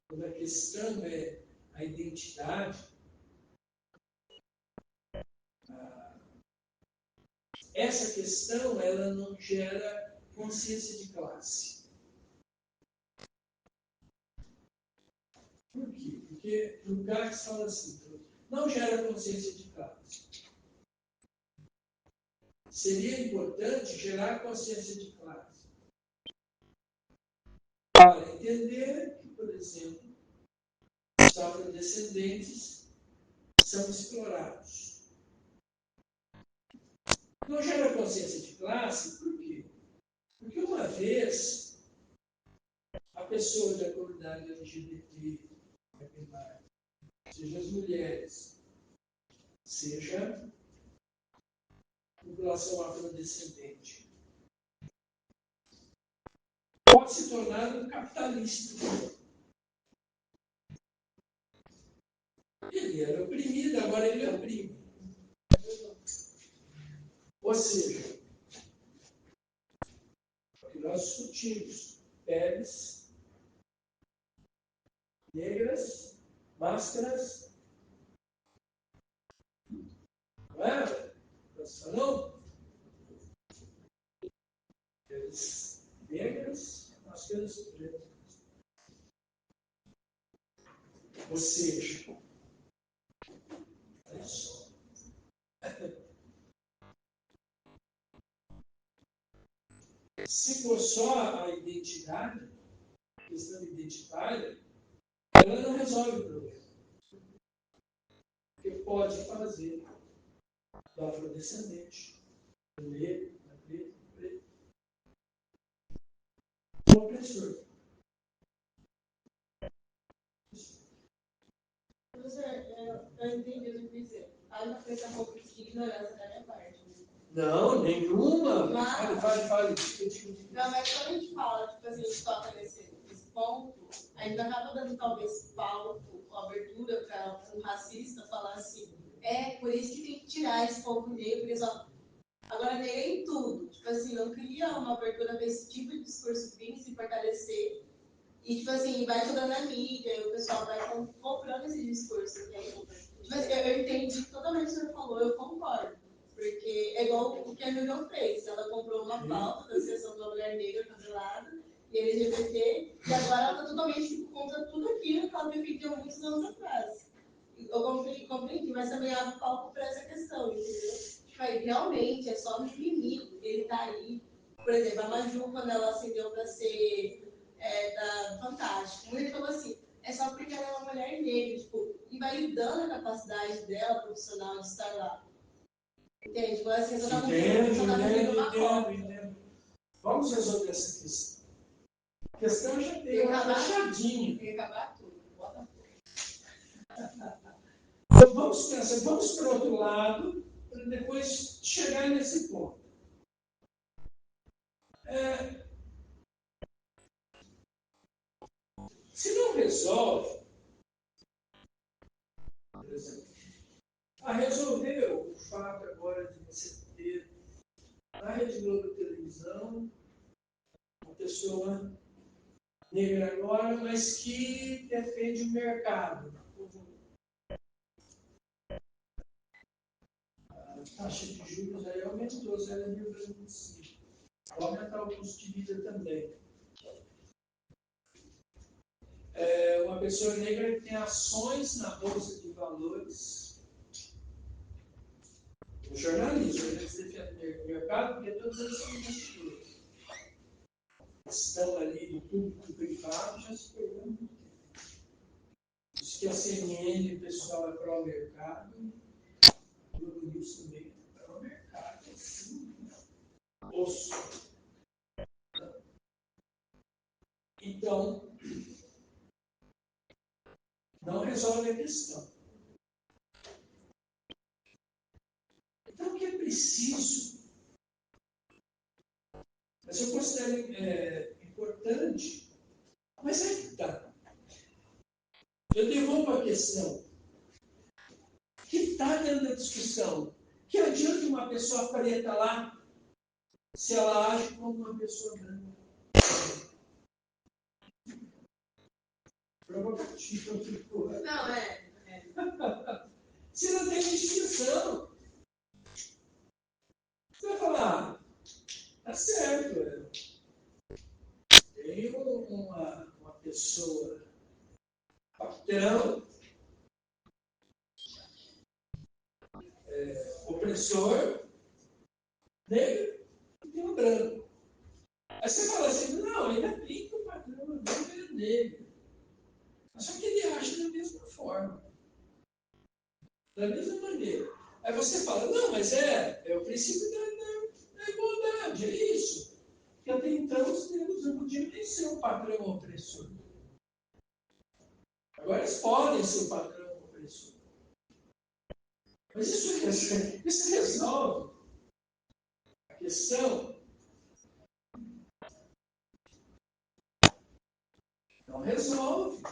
quando a questão é a identidade, essa questão ela não gera consciência de classe. Por quê? Porque no Gartz fala assim, não gera consciência de classe. Seria importante gerar consciência de classe. Para entender que, por exemplo, os afrodescendentes são explorados. Não gera consciência de classe, por quê? Porque uma vez a pessoa da comunidade LGBT, seja as mulheres, seja a população afrodescendente, pode se tornar um capitalista. Ele era oprimido, agora ele oprime. Ou seja, o que nós discutimos, peles negras, máscaras, não é? Não? Peles negras, máscaras pretas. Ou seja, olha só. Se for só a identidade, a questão identitária, ela não resolve o problema. Porque pode fazer do afrodescendente, do negro, da preta, do preto, um opressor. Eu entendi o que você dizer. Aí não foi um pouco de ignorância da minha parte. Não, nenhuma. Mas, Fale. Não, mas quando a gente fala, tipo assim, a gente toca nesse ponto, a gente acaba dando talvez palco ou abertura para um racista falar assim, por isso que tem que tirar esse povo negro, porque só. Agora, negro é em tudo. Tipo assim, não cria uma abertura para esse tipo de discurso vir se fortalecer. E, tipo assim, vai jogando na mídia, e o pessoal vai comprando esse discurso. Tipo assim, eu entendi totalmente o que o senhor falou, eu concordo. Porque é igual o que a Miriam fez. Ela comprou uma pauta da sessão da mulher negra favelada e LGBT, e agora ela está totalmente contra tudo aquilo que ela defendeu muitos anos atrás. Eu compreendi, mas também abre palco para essa questão, entendeu? Tipo, aí, realmente, é só mimimi. Ele tá aí. Por exemplo, a Maju, quando ela acendeu para ser da Fantástico, ele falou assim, é só porque ela é uma mulher negra, tipo, invalidando a capacidade dela profissional de estar lá. Entende? Agora, assim, eu Entendo. Vamos resolver essa questão. A questão já tem uma fechadinha. Tem que acabar tudo. Bota Então, vamos pensar, vamos para o outro lado, para depois chegar nesse ponto. Se não resolve, por exemplo, resolver o fato agora de você ter na Rede Globo Televisão uma pessoa negra agora, mas que defende o mercado. A taxa de juros aí aumentou, 0,25. Vai aumentar o custo de vida também. Uma pessoa negra que tem ações na Bolsa de Valores. O jornalismo, eles defendem o mercado porque todos eles são investidores. Estão ali do público e privado, já se perdeu muito tempo. Diz que a CNN, o pessoal é pró-mercado, o Globo News também é pró-mercado. Assim, osso. Então, não resolve a questão. Então, o que é preciso? Mas eu considero importante, mas é que está. Eu devolvo a questão. Que está dentro da discussão. Que adianta uma pessoa preta lá se ela age como uma pessoa branca? Provocativo. Não, Se não tem distinção. Você vai falar opressora. Patrão, opressor, negro e tem um branco. Aí você fala assim, não, ainda bem que o patrão é negro. Só que ele age da mesma forma. Da mesma maneira. Aí você fala, não, mas é o princípio da igualdade, é isso. Porque até então os negros não podiam nem ser o patrão opressor. Agora eles podem ser o patrão opressor. Mas isso resolve a questão? Não resolve.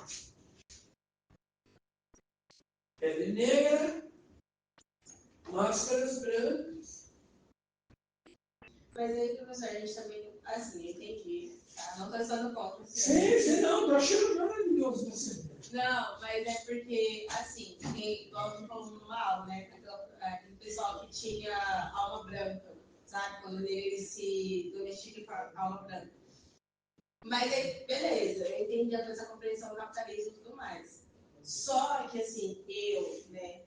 Pele negra, máscaras brancas. Mas aí, professor, a gente também, assim, eu entendi, tá? Não estou sendo contra. Sim, não, estou achando maravilhoso você. Não, mas é porque, assim, igual eu falando numa aula, né? Aquele pessoal que tinha alma branca, sabe? Quando ele se domestica com a alma branca. Mas aí, beleza, eu entendi essa compreensão do capitalismo e tudo mais. Só que, assim, né?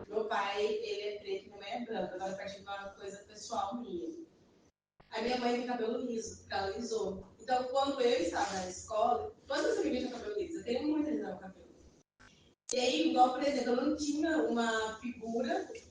Meu pai, ele é preto e minha mãe é branca. Agora, a partir de uma coisa pessoal minha. A minha mãe tem cabelo liso, porque ela alisou. Então, quando eu estava na escola, todas as meninas tinham cabelo liso. Eu tenho muita liso no cabelo. E aí, igual, por exemplo, eu não tinha uma figura de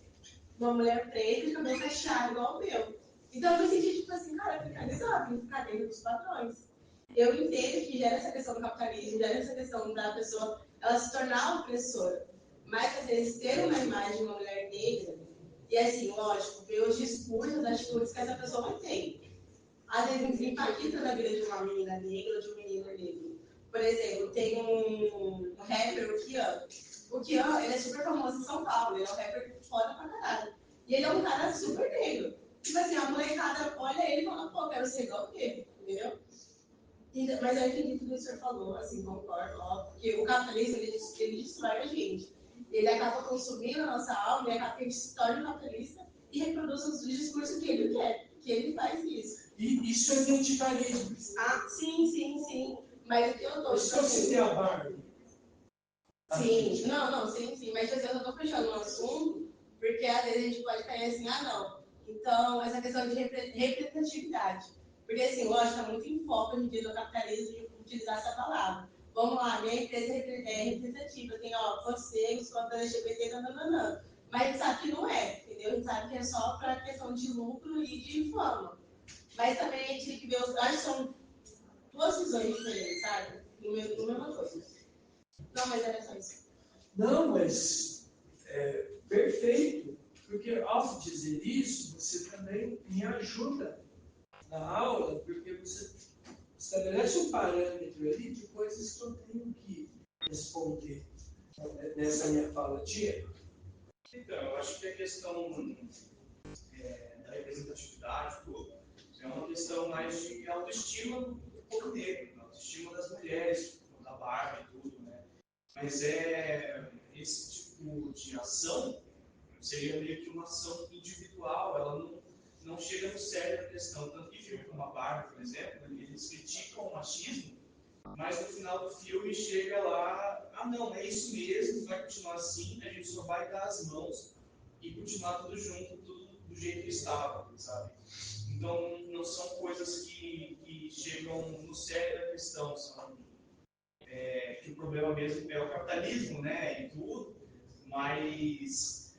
uma mulher preta de cabelo fechado, igual o meu. Então, eu me senti, tipo assim, cara, fiscalizar, tem que ficar dentro dos padrões. Eu entendo que gera essa questão do capitalismo, gera essa questão da pessoa, ela se tornar opressora. Mas, às vezes, ter uma imagem de uma mulher negra, e assim, lógico, ver os discursos, as atitudes que essa pessoa tem. Às vezes, impacta na vida de uma menina negra ou de um menino negro. Por exemplo, tem um rapper, o Kian. O Kian, ele é super famoso em São Paulo, ele é um rapper foda pra caralho. E ele é um cara super negro. Tipo assim, a molecada olha ele e fala, pô, quero ser igual ele, entendeu? Mas eu entendi tudo que o senhor falou, assim, concordo, ó, porque o capitalismo, ele destrói a gente. Ele acaba consumindo a nossa alma, e acaba que a gente se torna capitalista e reproduz os discursos que ele quer, que ele faz isso. E isso é identitarismo. Ah, sim. Mas o que eu tô... Isso eu citei a Barbie. Sim, não, sim. Mas assim, eu só tô fechando um assunto, porque às vezes a gente pode cair assim, não. Então, essa questão de representatividade. Porque, assim, lógico, está muito em foco hoje em dia do capitalismo de utilizar essa palavra. Vamos lá, minha empresa é representativa, tem, você, os próprios LGBT, nananã. Mas a gente sabe que não é, entendeu? A gente sabe que é só para questão de lucro e de fama. Mas também a gente tem que ver, acho que são duas visões diferentes, sabe? No mesma coisa. Não, mas era só isso. Não, mas perfeito, porque ao dizer isso, você também me ajuda na aula, porque você estabelece um parâmetro ali de coisas que eu tenho que responder nessa minha fala. Diego. Então, eu acho que a questão da representatividade é uma questão mais de autoestima do povo negro, autoestima das mulheres, da Barbie e tudo, né? Mas esse tipo de ação seria meio que uma ação individual, ela não chega no cerne da questão. Tanto que filme como a Barbie, por exemplo, eles criticam o machismo, mas no final do filme chega lá, não, é isso mesmo, vai continuar assim, a gente só vai dar as mãos e continuar tudo junto, tudo do jeito que estava, sabe? Então, não são coisas que chegam no cerne da questão, são que o problema mesmo é o capitalismo, né, e tudo, mas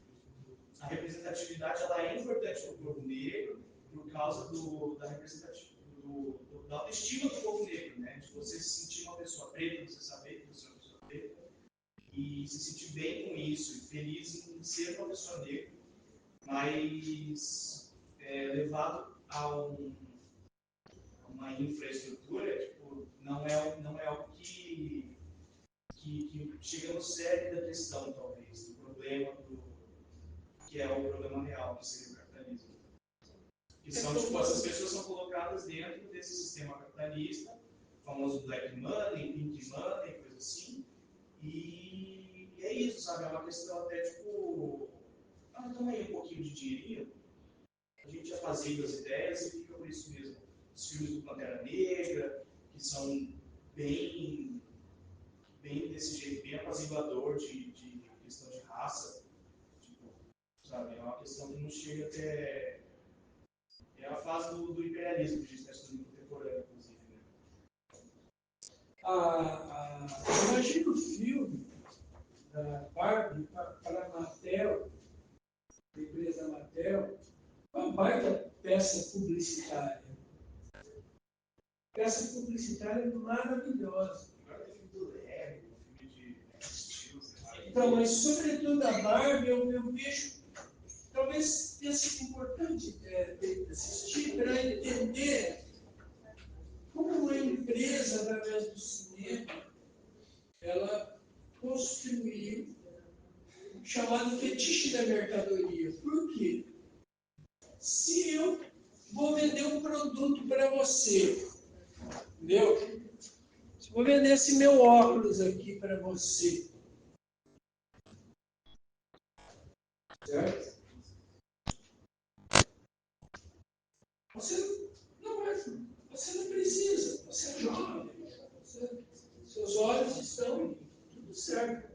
a representatividade ela é importante para o povo negro por causa da representatividade, da autoestima do povo negro, né, de você se sentir uma pessoa preta, você saber que você é uma pessoa preta, e se sentir bem com isso, e feliz em ser uma pessoa negra, mas levado a uma infraestrutura, tipo, não é algo que chega no cerne da questão, talvez, do problema, que é o problema real, que seria o capitalismo. Que são, tipo, essas pessoas são colocadas dentro desse sistema capitalista, o famoso black money, pink money, coisa assim, e é isso, sabe? É uma questão até, tipo, toma aí um pouquinho de dinheirinho, a gente apazigua as ideias e fica por isso mesmo. Os filmes do Pantera Negra, que são bem desse jeito, bem apaziguador de questão de raça, tipo, sabe, é uma questão que não chega até... É a fase do imperialismo que a gente está estudando contemporâneo, inclusive. Imagina o filme da Barbie para a Mattel, a empresa Mattel, uma baita peça publicitária. Peça publicitária maravilhosa. Agora tem filme do Lego, filme de estilos. Então, mas sobretudo a Barbie, eu vejo, talvez tenha sido importante assistir para entender como uma empresa, através do cinema, ela construiu o chamado fetiche da mercadoria. Por quê? Se eu vou vender um produto para você, entendeu? Se eu vou vender esse meu óculos aqui para você, certo? Você não precisa, você é jovem, seus olhos estão tudo certo.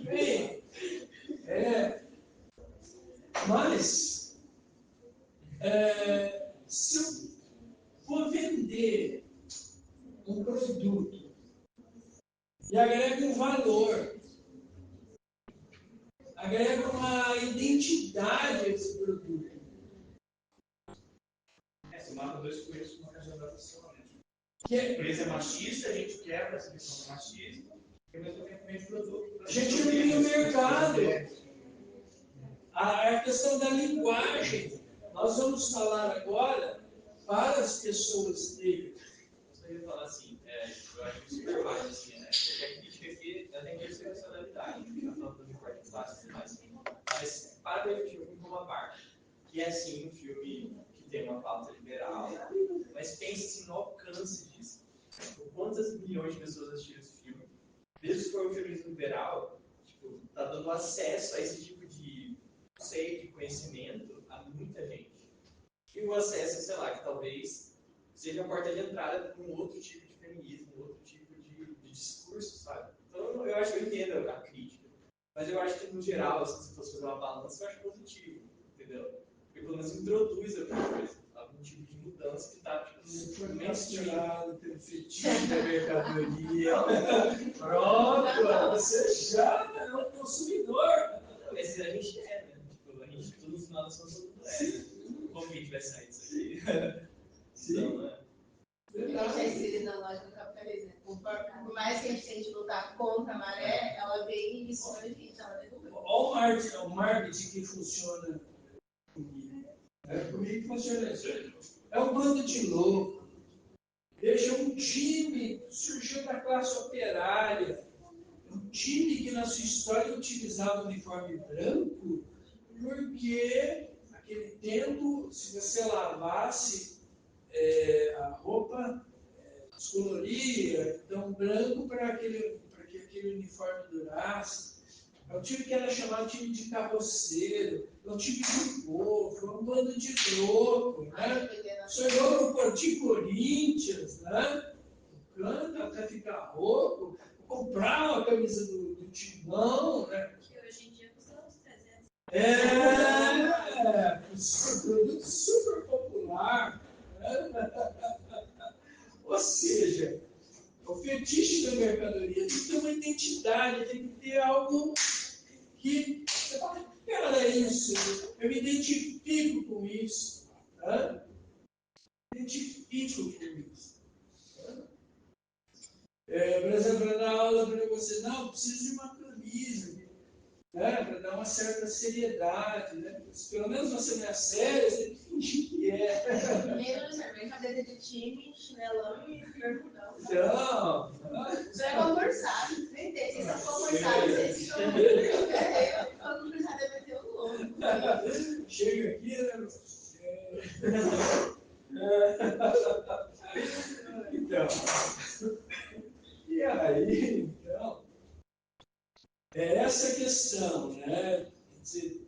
Bem, mas se eu for vender um produto e agrega um valor, agrega uma identidade a esse produto. Você mata dois coelhos com uma cajadada só, né? Que A empresa é machista, a gente quebra essa questão do machismo, e ao mesmo tempo vende produto. a gente amplia o mercado. A questão da linguagem. Nós vamos falar agora para as pessoas negras. Eu ia falar assim, eu acho que super válido, assim, né? Porque a crítica aqui, ela tem interseccionalidade, a gente tá falando do recorte clássico e tudo mais. Mas, para ver o filme como uma parte, que é, assim, um filme que tem uma pauta liberal, mas pense assim, no alcance disso. Tipo, quantas milhões de pessoas assistiram esse filme? Desde que foi o feminismo liberal, tipo, tá dando acesso a esse tipo de conceito, de conhecimento a muita gente. E o acesso, sei lá, que talvez seja a porta de entrada para um outro tipo de feminismo, um outro tipo de discurso, sabe? Então, eu acho que eu entendo a crítica. Mas eu acho que, no geral, assim, se fosse fazer uma balança, eu acho positivo, entendeu? Porque, pelo menos, introduz alguma coisa, algum tipo de mudança que está, tipo, Foi mencionado pelo fetiche da mercadoria. Pronto, você já é um consumidor. Mas a gente né? Tipo, a gente, tudo no final das contas, tudo Como que a gente vai sair disso aqui? Sim. Então, né? A gente é inserido na lógica do capitalismo. Por mais que a gente tente lutar contra a maré, ela vem e expõe a gente, ela derruba. Olha o marketing que funciona comigo. Comigo funciona isso. É um bando de louco. Veja, um time que surgiu da classe operária. Um time que na sua história utilizava o uniforme branco, porque naquele tempo, se você lavasse a roupa, descoloria, então branco para que aquele uniforme durasse. É um time que era chamado time de carroceiro, é um time de povo, é um bando de louco, né? Sonhou no Porto Corinthians, né? Canta até ficar rouco, comprar uma camisa do Timão, né? Que hoje em dia custa uns 300. Um produto super popular. Né? Ou seja, o fetiche da mercadoria tem que ter uma identidade, tem que ter algo que você fala, cara, é isso, eu me identifico com isso. Né? Identifico com isso. Por exemplo, para dar aula para você, não, preciso de uma camisa, né? Para dar uma certa seriedade. Né? Se pelo menos você não é sério, você tem que fingir que é. Menos brincadeira de time, chinelão e bermudão. Então, Isso é conversado, nem tem. Vocês são conversados, vocês estão. Eu conversado é meter o louco. chega aqui, né? Então, e aí, então, é essa questão, né? Quer dizer,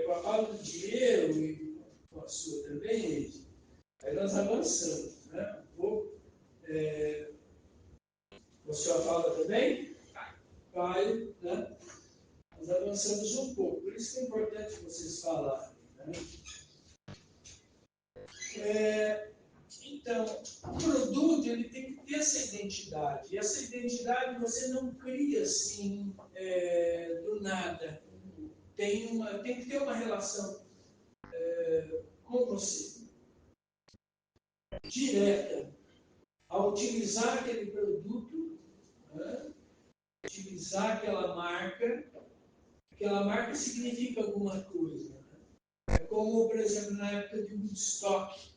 com a fala do Diego e com a sua também, aí nós avançamos, né? Um pouco sua fala também? Cai, né? Nós avançamos um pouco, por isso que é importante vocês falarem. Né? Então, o produto ele tem que ter essa identidade. E essa identidade você não cria assim do nada. Tem que ter uma relação com você, direta. Ao utilizar aquele produto, né? Utilizar aquela marca significa alguma coisa. Né? É como, por exemplo, na época de Woodstock,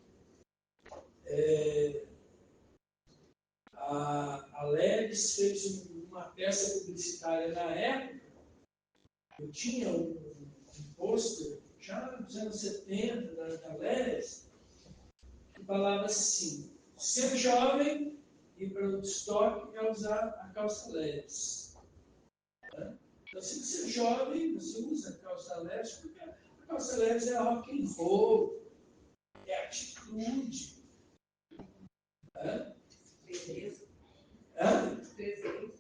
a Levis fez uma peça publicitária na época. Eu tinha um pôster, já nos anos 70, da Levis, que falava assim: ser jovem e ir para o Woodstock é usar a calça Levis. Né? Então, se você é jovem, você usa a calça Levis, porque a calça Levis é rock and roll, é atitude.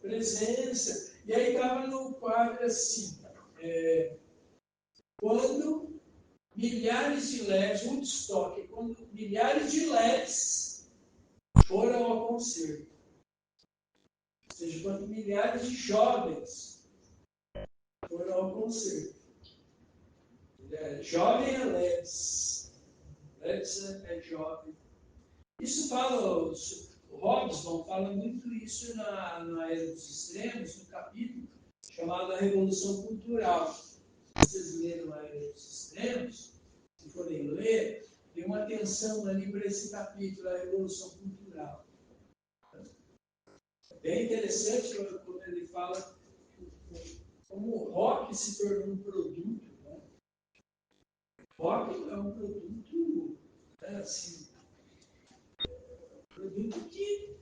Presença. E aí estava no quadro assim, quando milhares de LEDs, Woodstock, quando milhares de LEDs foram ao concerto. Ou seja, quando milhares de jovens foram ao concerto. Jovem é LEDs. LEDs é jovem. Isso fala, o Hobsbawm fala muito isso na Era dos Extremos, no capítulo chamado A Revolução Cultural. Se vocês leram a Era dos Extremos, se forem ler, tem uma atenção ali para esse capítulo, a Revolução Cultural. É bem interessante quando ele fala como o rock se tornou um produto. Né? O rock é um produto, assim, produto que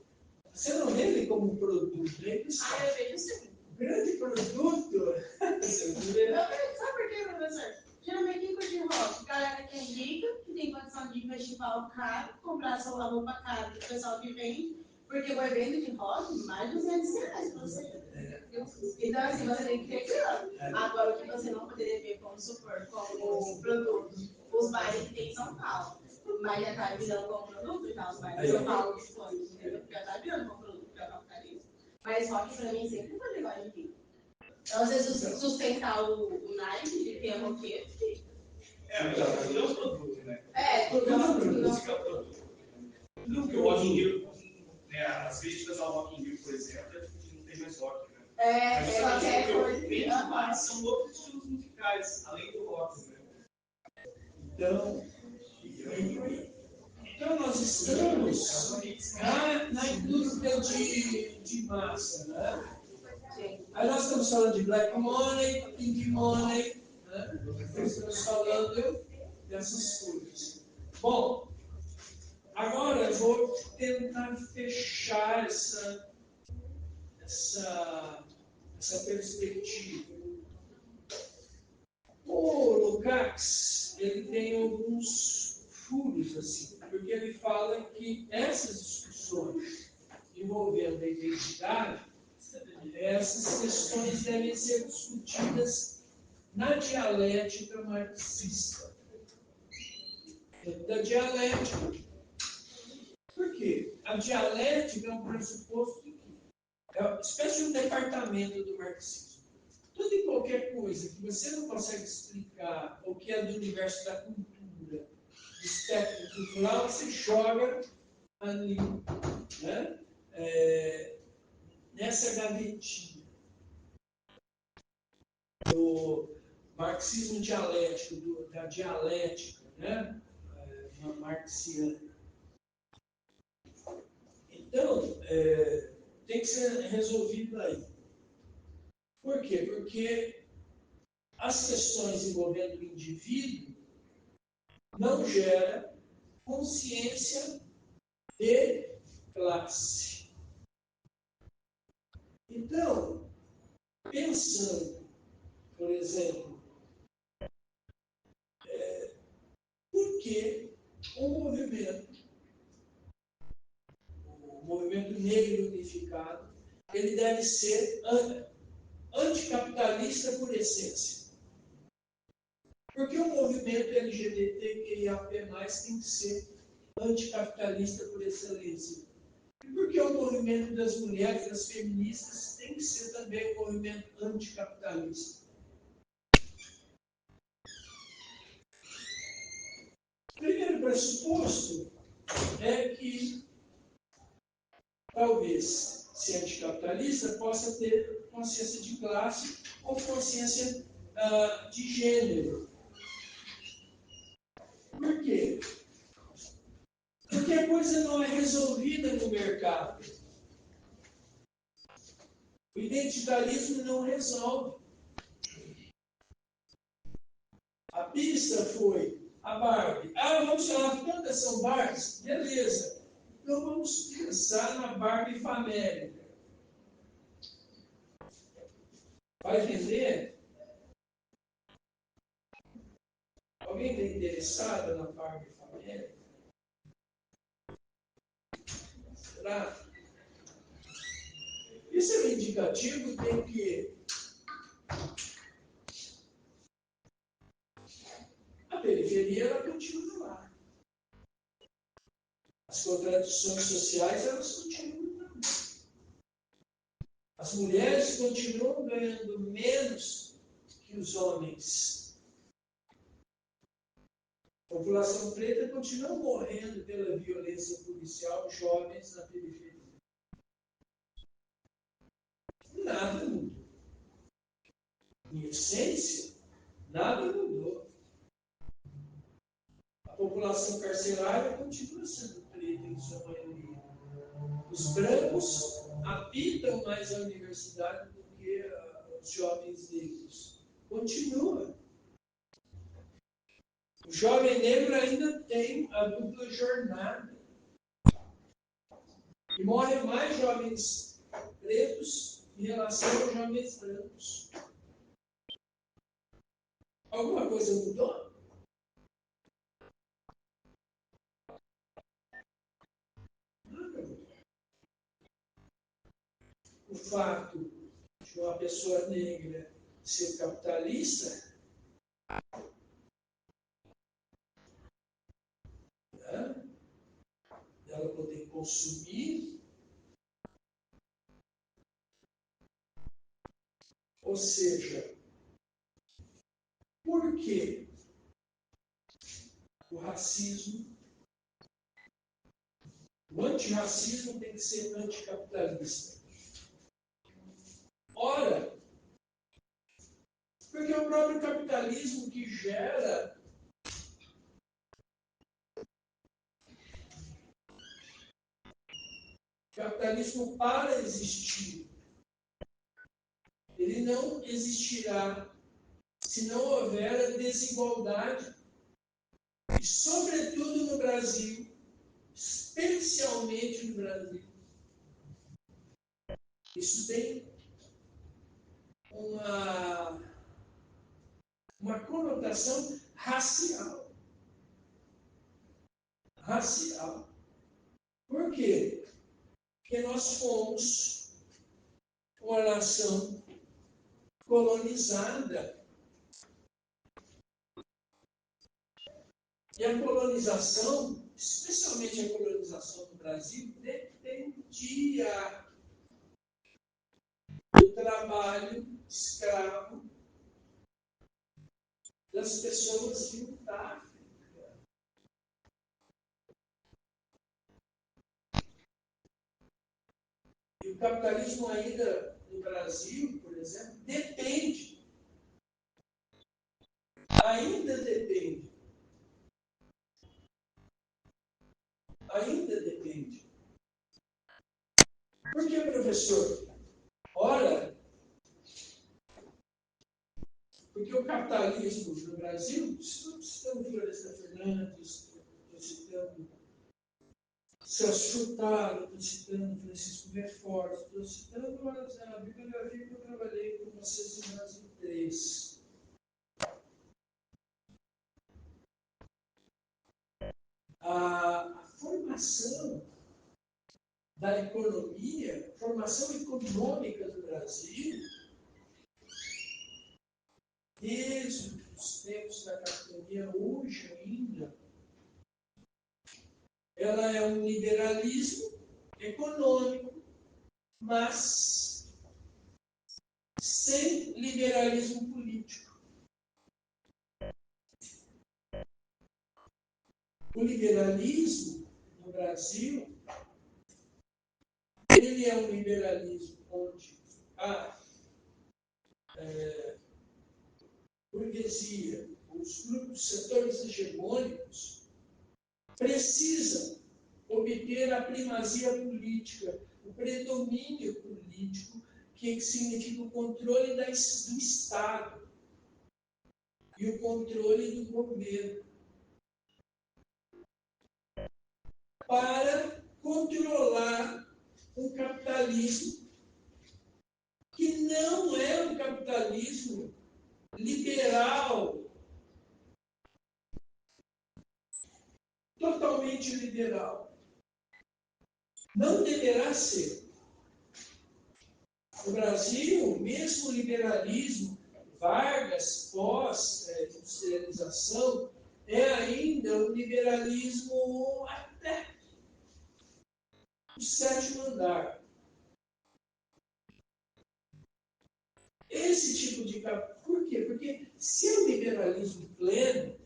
você não vê ele como um produto, né? Eu vejo sim. Grande produto. Sabe por quê, professor? Geralmente quem curte rock, galera que é rica, que tem condição de festival caro, comprar só uma roupa cara do pessoal que vende, porque o evento de rock, mais de R$200 pra você. Então, assim, você tem que ter cuidado. Agora, o que você não poderia ver, como supor, como produto, os bailes que tem em São Paulo. Mas já está virando como produto, já os bailes de São Paulo, de fone, entendeu? Já está virando como produto para capitalismo. Mas rock, pra mim, sempre foi legal de vir. Então, às vezes, sustentar o naipe de quem é roqueiro, Tudo é um produto, né? tudo é um produto. Música é um produto. Tudo que o Rock in Rio, né, as críticas ao Rock in Rio, por exemplo, é que não tem mais rock, né? Mas Só que é mas são outros estilos musicais, além do rock, né? Então nós estamos na indústria de massa. Né? Aí nós estamos falando de black money, pink money, né? Estamos falando dessas coisas. Bom, agora eu vou tentar fechar essa perspectiva. O Lukács, ele tem alguns furos, assim, porque ele fala que essas discussões envolvendo a identidade, essas questões devem ser discutidas na dialética marxista. Da dialética. Por quê? A dialética é um pressuposto que é uma espécie de um departamento do marxismo. Tudo e qualquer coisa que você não consegue explicar o que é do universo da cultura, do espectro cultural, você joga ali, né? Nessa gavetinha do marxismo dialético, da dialética, né? Marxiana. Então, tem que ser resolvido aí. Por quê? Porque as questões envolvendo o indivíduo não geram consciência de classe. Então, pensando, por exemplo, por que o movimento negro unificado, ele deve ser anticapitalista por essência. Porque o movimento LGBTQIAP+, tem que ser anticapitalista por excelência. E porque o movimento das mulheres, das feministas, tem que ser também um movimento anticapitalista. O primeiro pressuposto é que talvez, se anticapitalista, possa ter consciência de classe ou consciência de gênero. Por quê? Porque a coisa não é resolvida no mercado. O identitarismo não resolve. A pista foi a Barbie. Vamos falar que tantas são Barbies? Beleza. Então vamos pensar na Barbie famélica. Vai vender? Alguém está interessado na Barbie famélica? Será? Isso é um indicativo de que a periferia ela continua lá. As contradições sociais elas continuam também. As mulheres continuam ganhando menos que os homens. A população preta continua morrendo pela violência policial, jovens na periferia. Nada mudou. Em essência, nada mudou. A população carcerária continua sendo preta em sua maioria. Os brancos habitam mais a universidade do que os jovens negros. Continua. O jovem negro ainda tem a dupla jornada. E morrem mais jovens pretos em relação aos jovens brancos. Alguma coisa mudou? Nada mudou. O fato de uma pessoa negra ser capitalista, ela poder consumir, ou seja, por que o racismo, o antirracismo tem que ser anticapitalista? Ora, porque é o próprio capitalismo que gera o capitalismo para existir. Ele não existirá se não houver a desigualdade. E, sobretudo no Brasil, especialmente no Brasil, isso tem uma conotação racial. Racial. Por quê? Porque nós fomos uma nação colonizada. E a colonização, especialmente a colonização do Brasil, dependia do trabalho escravo das pessoas vindas da África. E o capitalismo ainda no Brasil, por exemplo, depende. Ainda depende. Ainda depende. Por que, professor? Ora, porque o capitalismo no Brasil, estou citando Florestan Fernandes, estou citando Celso Furtado, estou citando Francisco Verforte, estou citando a bibliografia que eu trabalhei com vocês em Brasil 3. A formação da economia, formação econômica do Brasil, desde os tempos da capitania, hoje ainda, ela é um liberalismo econômico, mas sem liberalismo político. O liberalismo no Brasil, ele é um liberalismo onde a burguesia, os grupos, setores hegemônicos, precisam obter a primazia política, o predomínio político, que significa o controle do Estado e o controle do governo, para controlar um capitalismo que não é um capitalismo liberal, totalmente liberal. Não deverá ser. No Brasil, mesmo o liberalismo, Vargas, pós-industrialização, é ainda um liberalismo até o sétimo andar. Esse tipo de... Por quê? Porque se é o liberalismo pleno,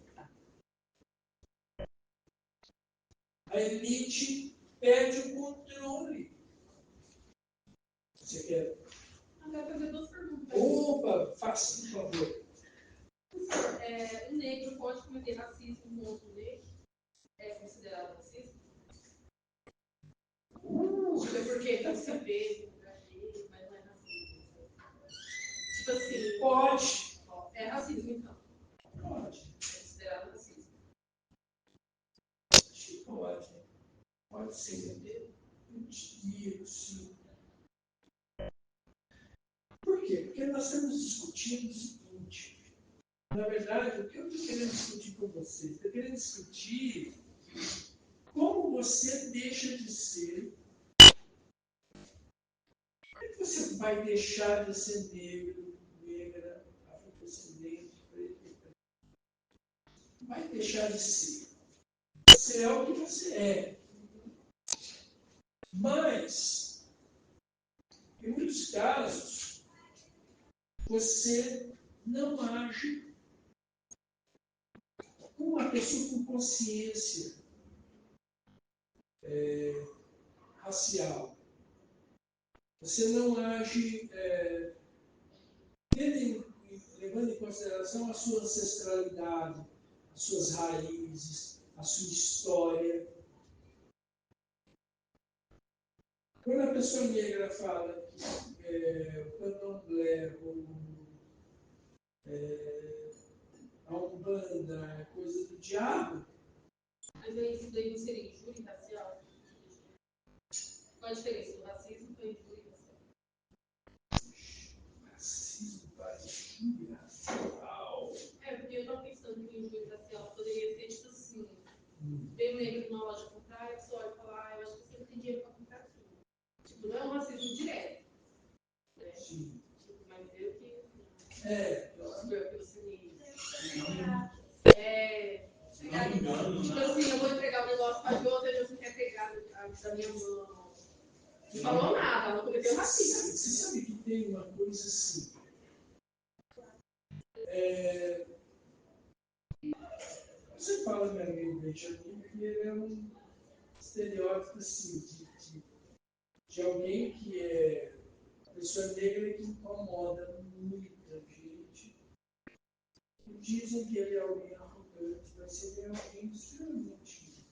a elite perde o controle. Você quer? Eu quero fazer duas perguntas. Opa, faça, por favor. Professor, o negro pode cometer racismo com outro negro? É considerado racismo? Tipo, porque tá se vê no lugar dele, mas não é racismo. Tipo assim. Pode. É racismo, então. Pode. É considerado racismo. Acho que pode. Pode ser. Eu digo, sim. Por quê? Porque nós estamos discutindo o seguinte. Na verdade, o que eu estou querendo discutir com vocês? Estou querendo discutir como você deixa de ser. Como é que você vai deixar de ser negro, negra, afrodescendente, preto? Vai deixar de ser. Você é o que você é. Mas, em muitos casos, você não age como uma pessoa com consciência racial. Você não age levando em consideração a sua ancestralidade, as suas raízes, a sua história. Quando a pessoa negra fala que o candomblé, a umbanda é coisa do diabo, Mas aí isso daí não seria injúria racial? Qual a diferença do racismo para a injúria racial? racismo para injúria racial. Porque eu estava pensando que injúria racial poderia ser tipo assim: ver um negro numa loja comprar, e a pessoa olha e fala, eu acho que você não tem dinheiro para comprar aquilo. Tipo, não é um racismo direto. Né? Sim. Tipo, mas eu que. Claro. Que você me. Tipo assim, eu vou entregar o negócio para a outra, e você quer pegar da minha mão. Não falou nada, ela não cometeu racismo. Você sabe que tem uma coisa assim. Você fala, meu amigo Benjamin, que ele é um estereótipo assim, de alguém que é pessoa negra que incomoda muita gente. E dizem que ele é alguém arrogante, mas ele é alguém extremamente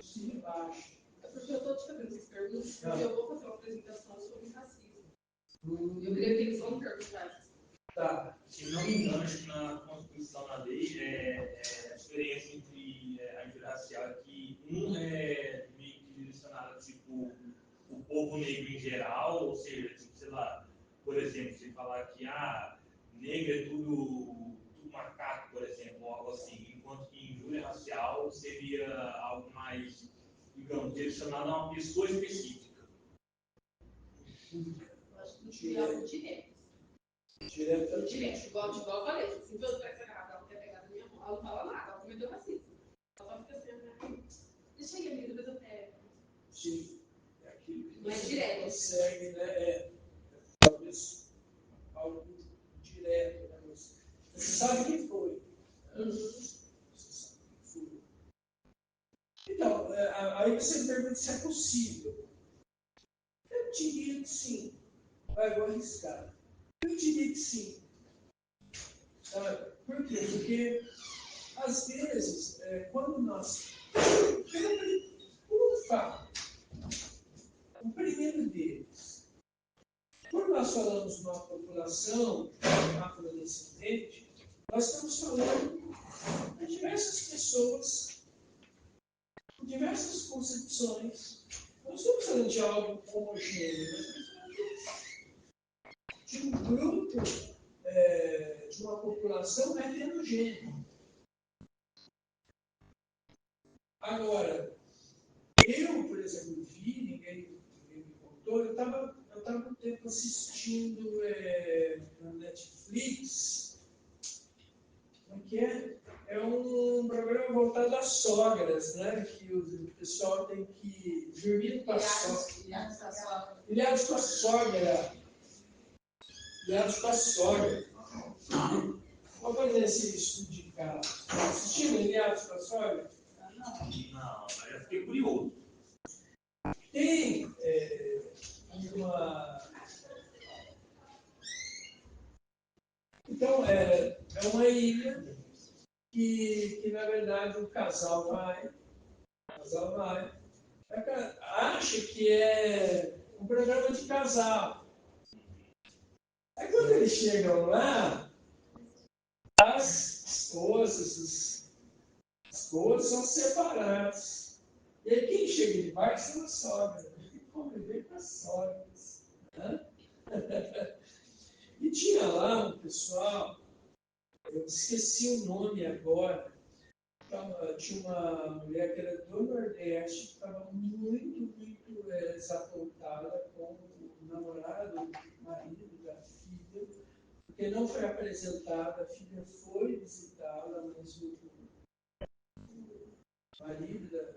se rebaixa. É porque eu estou te fazendo essas perguntas, porque eu vou fazer uma apresentação sobre racismo. Eu queria ter que só me perguntar. Tá. Se não me engano, acho que na Constituição, na lei, a diferença entre a injúria racial é que um é meio que direcionado, tipo, o povo negro em geral, ou seja, tipo, sei lá, por exemplo, se falar que negro é tudo macaco, por exemplo, ou algo assim, enquanto que injúria racial seria algo mais digamos, direcionado a uma pessoa específica? Eu acho que não tinha algo direto. Direto. Igual eu falei, se você pega essa garrafa, ela quer pegar da minha mão, ela não fala nada, ela cometeu racismo. Ela só fica assim, né? Deixa aí, amiga, depois eu pego. Sim. É aquilo que Não é você direto. consegue, né? Talvez algo direto, né? Você sabe quem foi. Você sabe quem foi. Então, aí você me pergunta se é possível. Eu diria que sim. Vou arriscar. Eu diria que sim. Sabe? Por quê? Porque, às vezes, quando nós. Por um fato. O primeiro deles. Quando nós falamos de uma população afrodescendente, nós estamos falando de diversas pessoas, com diversas concepções. Não estamos falando de algo homogêneo, nós estamos falando de um grupo, de uma população heterogênea. Agora, eu, por exemplo, vi, ninguém me contou, eu estava um tempo assistindo na Netflix, como é que é? É um programa voltado às sogras, né? Que o pessoal tem que dormir com a sogra. Ilhados com a sogra. Ilhados com a sogra. Vamos fazer esse estudo de caso. Assistindo Ilhados com a sogra? Não, mas eu fiquei curioso. Tem uma. Então, é uma ilha que na verdade, o casal vai, acha que é um programa de casal. Aí, quando eles chegam lá, as esposas são separadas. E aí, quem chega de baixo são as sogras. Tem que conviver com as sogras. Né? E tinha lá um pessoal, eu esqueci o nome agora, tinha uma mulher que era do Nordeste, que estava muito desapontada com o namorado, o marido da filha, porque não foi apresentada, a filha foi visitá-la, mas o marido da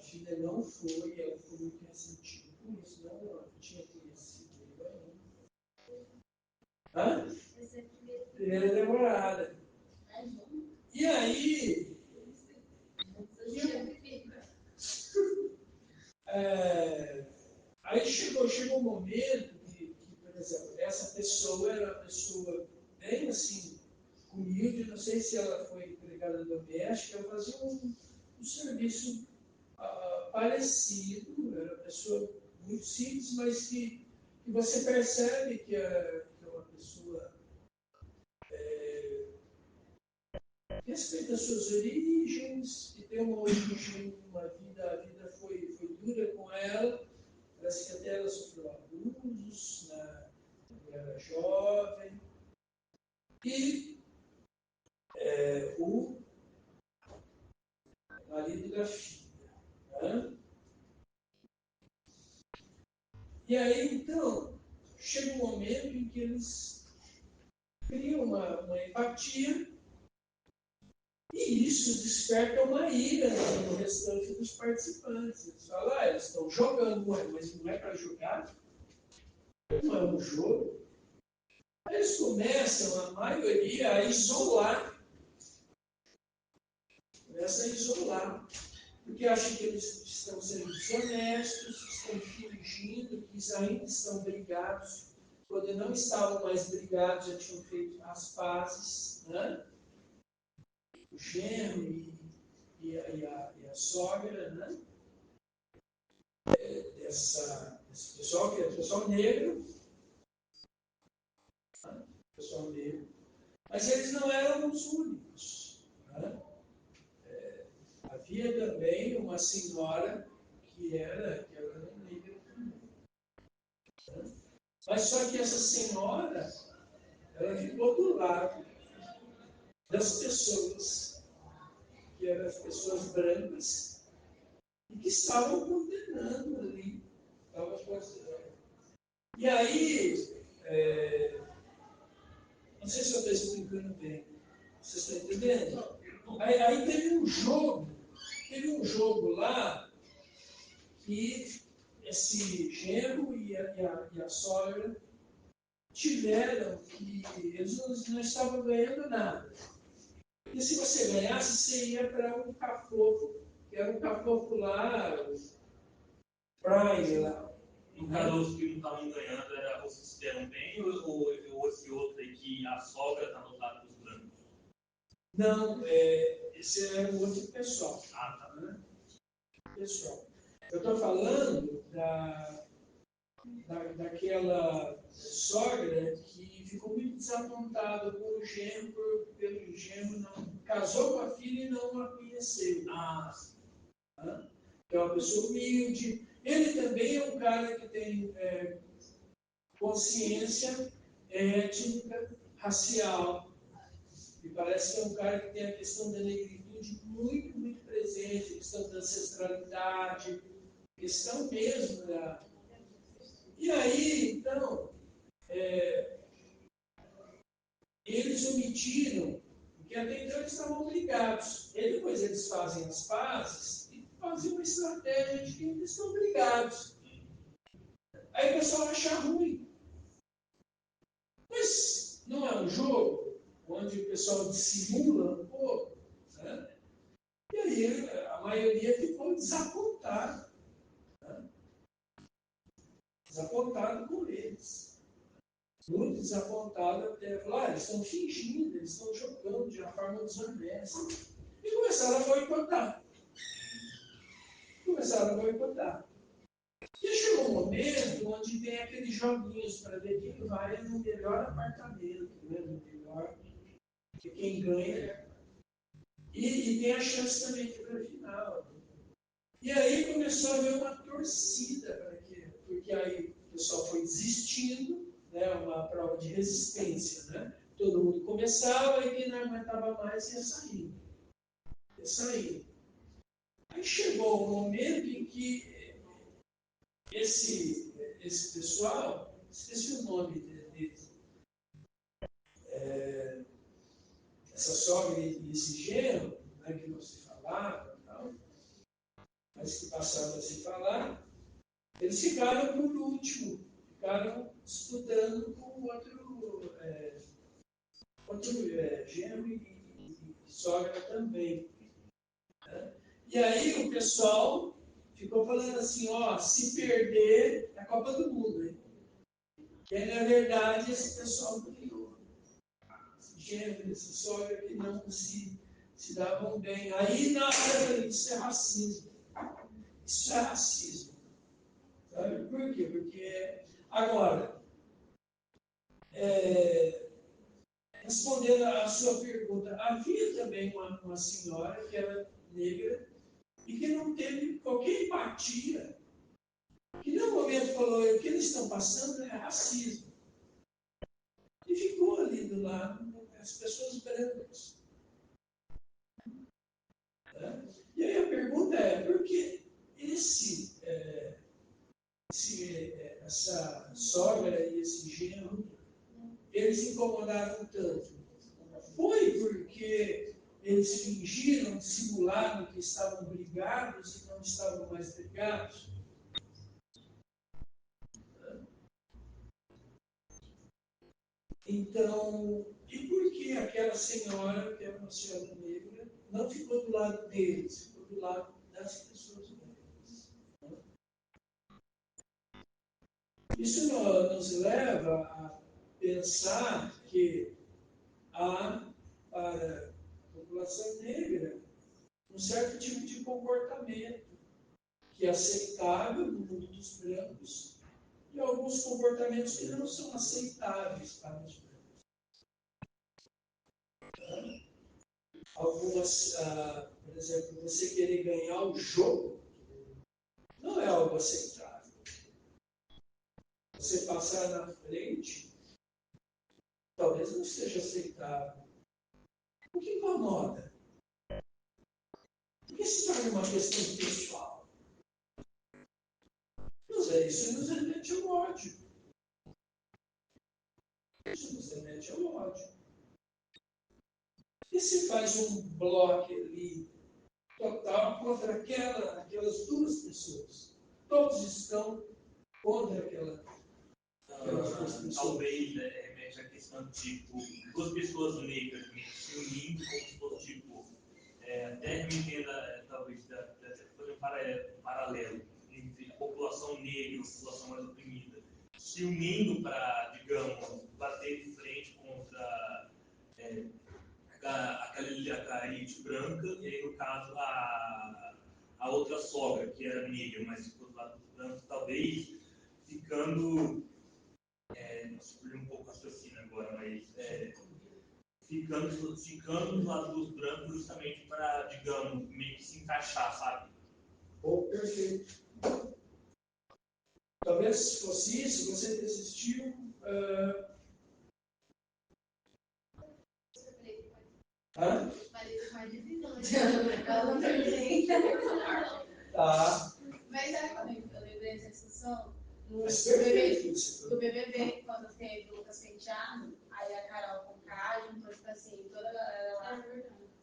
filha não foi, ela ficou muito ressentida com isso, não tinha conhecido ele ainda. Primeira namorada. E aí, aí chegou um momento que, por exemplo, essa pessoa era uma pessoa bem assim, humilde, não sei se ela foi empregada doméstica, ela fazia um serviço parecido, era uma pessoa muito simples, mas que você percebe que é uma pessoa que respeita as suas origens, que tem uma origem, a vida foi dura com ela, parece que até ela sofreu abusos quando era jovem. E o marido da filha. Né? E aí, então, chega um momento em que eles criam uma empatia e isso desperta uma ira no restante dos participantes. Eles falam, eles estão jogando, mas não é para jogar, não é um jogo. Aí eles começam, a maioria, a isolar. Começa a isolar. Porque acham que eles estão sendo desonestos, estão fingindo que ainda estão brigados, quando não estavam mais brigados, já tinham feito as pazes, né? O genro e a sogra, né? Desse pessoal, que é pessoal negro, né? Pessoal negro. Mas eles não eram os únicos. Né? Havia também uma senhora que era negra também. Né? Mas só que essa senhora, ela ficou do lado das pessoas, que eram as pessoas brancas, e que estavam condenando ali. Estavam considerando. E aí, não sei se eu estou explicando bem. Vocês estão entendendo? Aí teve um jogo lá que esse genro e a sogra tiveram que eles não estavam ganhando nada. E se você ganhasse, você ia para um cafofo, que era um cafofo lá, o Prime lá. No caso, os que não estavam ganhando, era os que se deram bem ou esse outro aí que a sogra está no lado dos brancos? Não, esse é um outro pessoal. Ah, tá. Né? Pessoal. Eu estou falando daquela sogra que ficou muito desapontada com o genro, pelo genro não casou com a filha e não a conheceu. Né? É uma pessoa humilde. Ele também é um cara que tem consciência étnica, racial. E parece que é um cara que tem a questão da negritude muito, muito presente, a questão da ancestralidade, a questão mesmo da... E aí, então, eles omitiram, porque até então eles estavam brigados. E depois eles fazem as pazes e fazem uma estratégia de que eles estão brigados. Aí o pessoal acha ruim. Mas não é um jogo onde o pessoal dissimula um pouco, né? E aí a maioria ficou desapontada. Né? Desapontado com eles. Muito desapontado até falar, eles estão fingindo, eles estão jogando de uma forma desonesta. E começaram a boicotar. E chegou um momento onde tem aqueles joguinhos para ver quem vai no melhor apartamento, né? No melhor, que quem ganha. E tem a chance também de ir para a final. E aí começou a haver uma torcida para quê? Porque aí o pessoal foi desistindo, né? Uma prova de resistência, né? Todo mundo começava e quem não aguentava mais ia saindo. Aí chegou um momento em que esse pessoal, esqueci o nome deles, essa sogra e esse genro, né, que não se falavam, mas que passaram a se falar, eles ficaram por último, ficaram estudando com o outro genro e sogra também. Né? E aí o pessoal ficou falando assim, se perder, é a Copa do Mundo. Hein? E aí, na verdade, esse pessoal ganhou. Esse genro, essa sogra que não se davam bem. Aí, na hora, isso é racismo. Isso é racismo. Sabe por quê? Porque, agora, respondendo à sua pergunta, havia também uma senhora que era negra e que não teve qualquer empatia, que no momento falou, o que eles estão passando é racismo. E ficou ali do lado das pessoas brancas. Né? E aí a pergunta é, por que essa sogra e esse genro, eles incomodaram tanto? Foi porque eles fingiram, simularam que estavam brigados e não estavam mais brigados? Então, e por que aquela senhora, que é uma senhora negra, não ficou do lado deles, ficou do lado das pessoas negras? Isso nos leva a pensar que há, para a população negra, um certo tipo de comportamento que é aceitável no mundo dos brancos e alguns comportamentos que não são aceitáveis para os brancos. Algumas, por exemplo, você querer ganhar o jogo não é algo aceitável. Você passar na frente talvez não seja aceitável. O que incomoda? Por que se torna uma questão pessoal? é isso nos remete ao ódio. Isso nos remete ao ódio. E se faz um bloco ali total contra aquelas duas pessoas? Todos estão contra aquelas duas pessoas. Talvez remete à questão tipo, duas pessoas negras se unindo como se fosse tipo, até me entenda, talvez, fazer um paralelo entre a população negra e a população mais oprimida, se unindo para, digamos, bater de frente contra aquela elite branca, e aí, no caso, a outra sogra, que era negra, mas ficou do lado dos brancos, talvez ficando. Escolhi um pouco a raciocínio agora, mas ficando do lado dos brancos justamente para, digamos, meio que se encaixar, sabe? Perfeito. Talvez se fosse isso, você desistiu. Ela não terminei. Tá. Mas sabe quando eu lembrei dessa discussão? Do BBB, quando teve o Lucas Penteado, aí a Carol Conká juntou, tipo assim, toda a galera lá.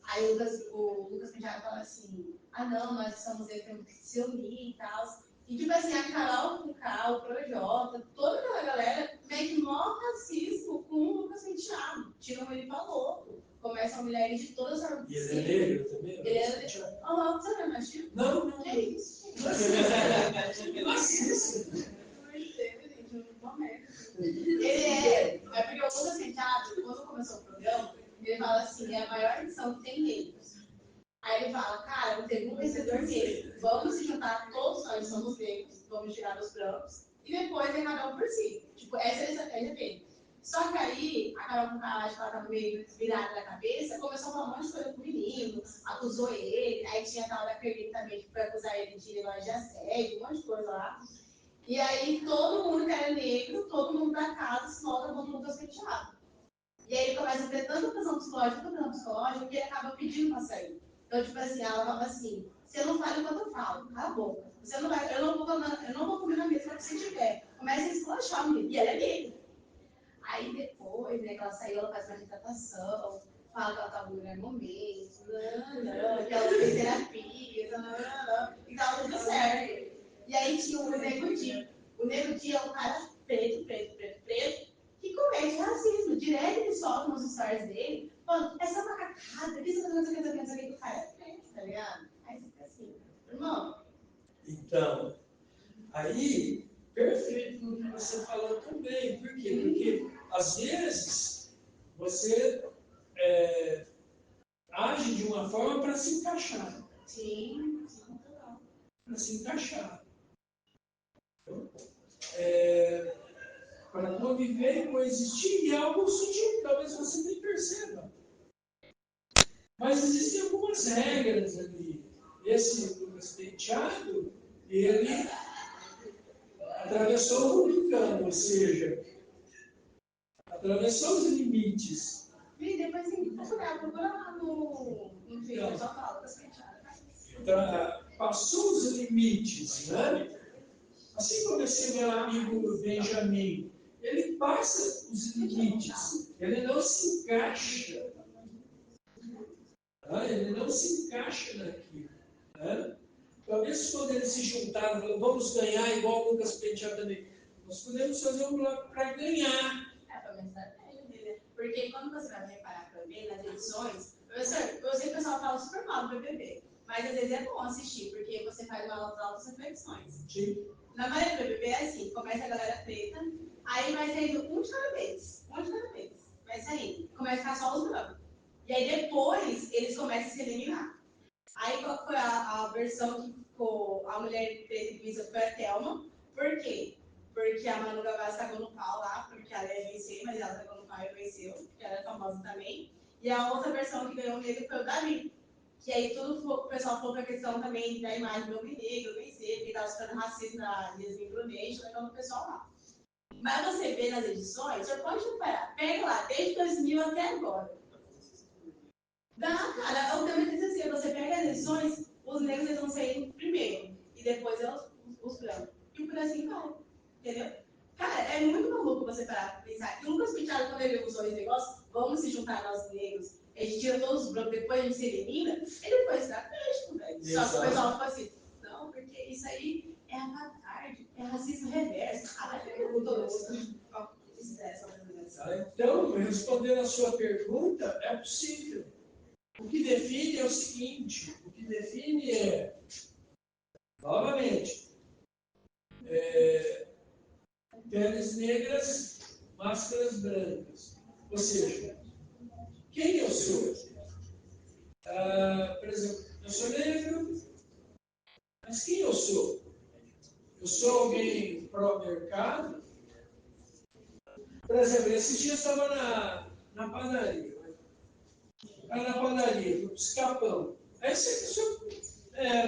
Aí o Lucas Penteado fala assim, não, nós somos ele, temos que se unir e tal. E tipo assim, a Carol Conká, o Projota, toda aquela galera meio que mó racismo com o Lucas Penteado. Tiram ele pra louco. Começam a humilhar ele de todas as... E ele é negro também? Ele é negro. Você não é machismo? Não. Que é isso, gente? Racista. Ele é porque o Lucas Penteado, quando começou o programa, ele fala assim, é a maior edição que tem negros. Aí ele fala, cara, não teve um vencedor negro, vamos se juntar, todos nós somos negros, vamos tirar os brancos, e depois é cada um por si. Tipo, essa é a estratégia dele. Só que aí, a Carol Conká, acho que ela tava meio virada na cabeça, começou a falar um monte de coisa com o menino, acusou ele, aí tinha a tal da Kerline também, que foi acusar ele de negócio de assédio, um monte de coisa lá. E aí todo mundo que era negro, todo mundo da casa se volta contra o Lucas Penteado. E aí ele começa a ter tanta pressão psicológica, que ele acaba pedindo pra sair. Então, tipo assim, ela fala assim, você não fala enquanto eu falo, cala a boca. Você não vai, eu não vou comer na mesa que você tiver. Começa a esculachar o menino. E ela é negra. Aí depois, né, que ela saiu, ela faz uma retratação, fala que ela estava no melhor momento, que ela fez terapia, e tava tudo certo. E aí tinha o Nego Di. O Nego Di é um cara preto, que comete racismo. Direto ele solta nos stories dele, falando, essa macacada, isso, não sei o que, o cara é preto, tá ligado? Aí você fica assim, irmão. Então, aí, perfeito no que você falou também. Por quê? Porque, às vezes, você age de uma forma para se encaixar. Sim, total. Para se encaixar. Para conviver e coexistir, e é algo sutil, que talvez você nem perceba. Mas existem algumas regras ali. Esse Lucas Penteado, ele atravessou o Rubicão, ou seja, atravessou os limites. E depois tem que procura lá no vídeo, só fala Lucas Penteado. Passou os limites, né? Assim como esse meu amigo Benjamin, ele passa os limites, ele não se encaixa. Ele não se encaixa naquilo. Né? Talvez quando eles se juntaram, falaram, vamos ganhar igual o Lucas Penteado também. Nós podemos fazer um bloco para ganhar. Para uma estratégia dele. Porque quando você vai reparar para ver nas edições, eu sei que o pessoal fala super mal do BBB, mas às vezes é bom assistir, porque você faz umas altas reflexões. Sim. Na maioria do BBB é assim, começa a galera preta, aí vai saindo um de cada vez, vai saindo, começa a ficar só os brancos. E aí depois eles começam a se eliminar. Aí qual foi a versão que ficou, a mulher preta que venceu foi a Thelma. Por quê? Porque a Manu Gavassi tacou no pau lá, porque ela ia vencer, mas ela tacou no pau e venceu, porque ela é famosa também. E a outra versão que ganhou o negro foi o Davi. Que aí o pessoal falou para a questão também da imagem do homem negro vencer, porque estava sofrendo racismo na Disney Brunation, levando o pessoal lá. Mas você vê nas edições, você pode reparar, pega lá, desde 2000 até agora. Dá, cara, o tema diz assim, você pega as edições, os negros estão saindo primeiro, e depois os brancos. E E por assim vai. Entendeu? Cara, é muito maluco você parar pra pensar. E o Lucas Penteado, quando ele usou esse negócio, vamos se juntar nós negros, a gente tira todos os brancos, depois a gente se elimina, ele foi estratégico, velho. Só que o pessoal ficou assim, não, porque isso aí é apartheid, é racismo reverso. Caralho, eu não tô Então, respondendo a sua pergunta, é possível. O que define é o seguinte, o que define é, novamente, peles negras, máscaras brancas. Ou seja, quem eu sou? Por exemplo, eu sou negro, mas quem eu sou? Eu sou alguém pró-mercado? Por exemplo, esses dias eu estava na padaria. Na padaria, no escapão. Aí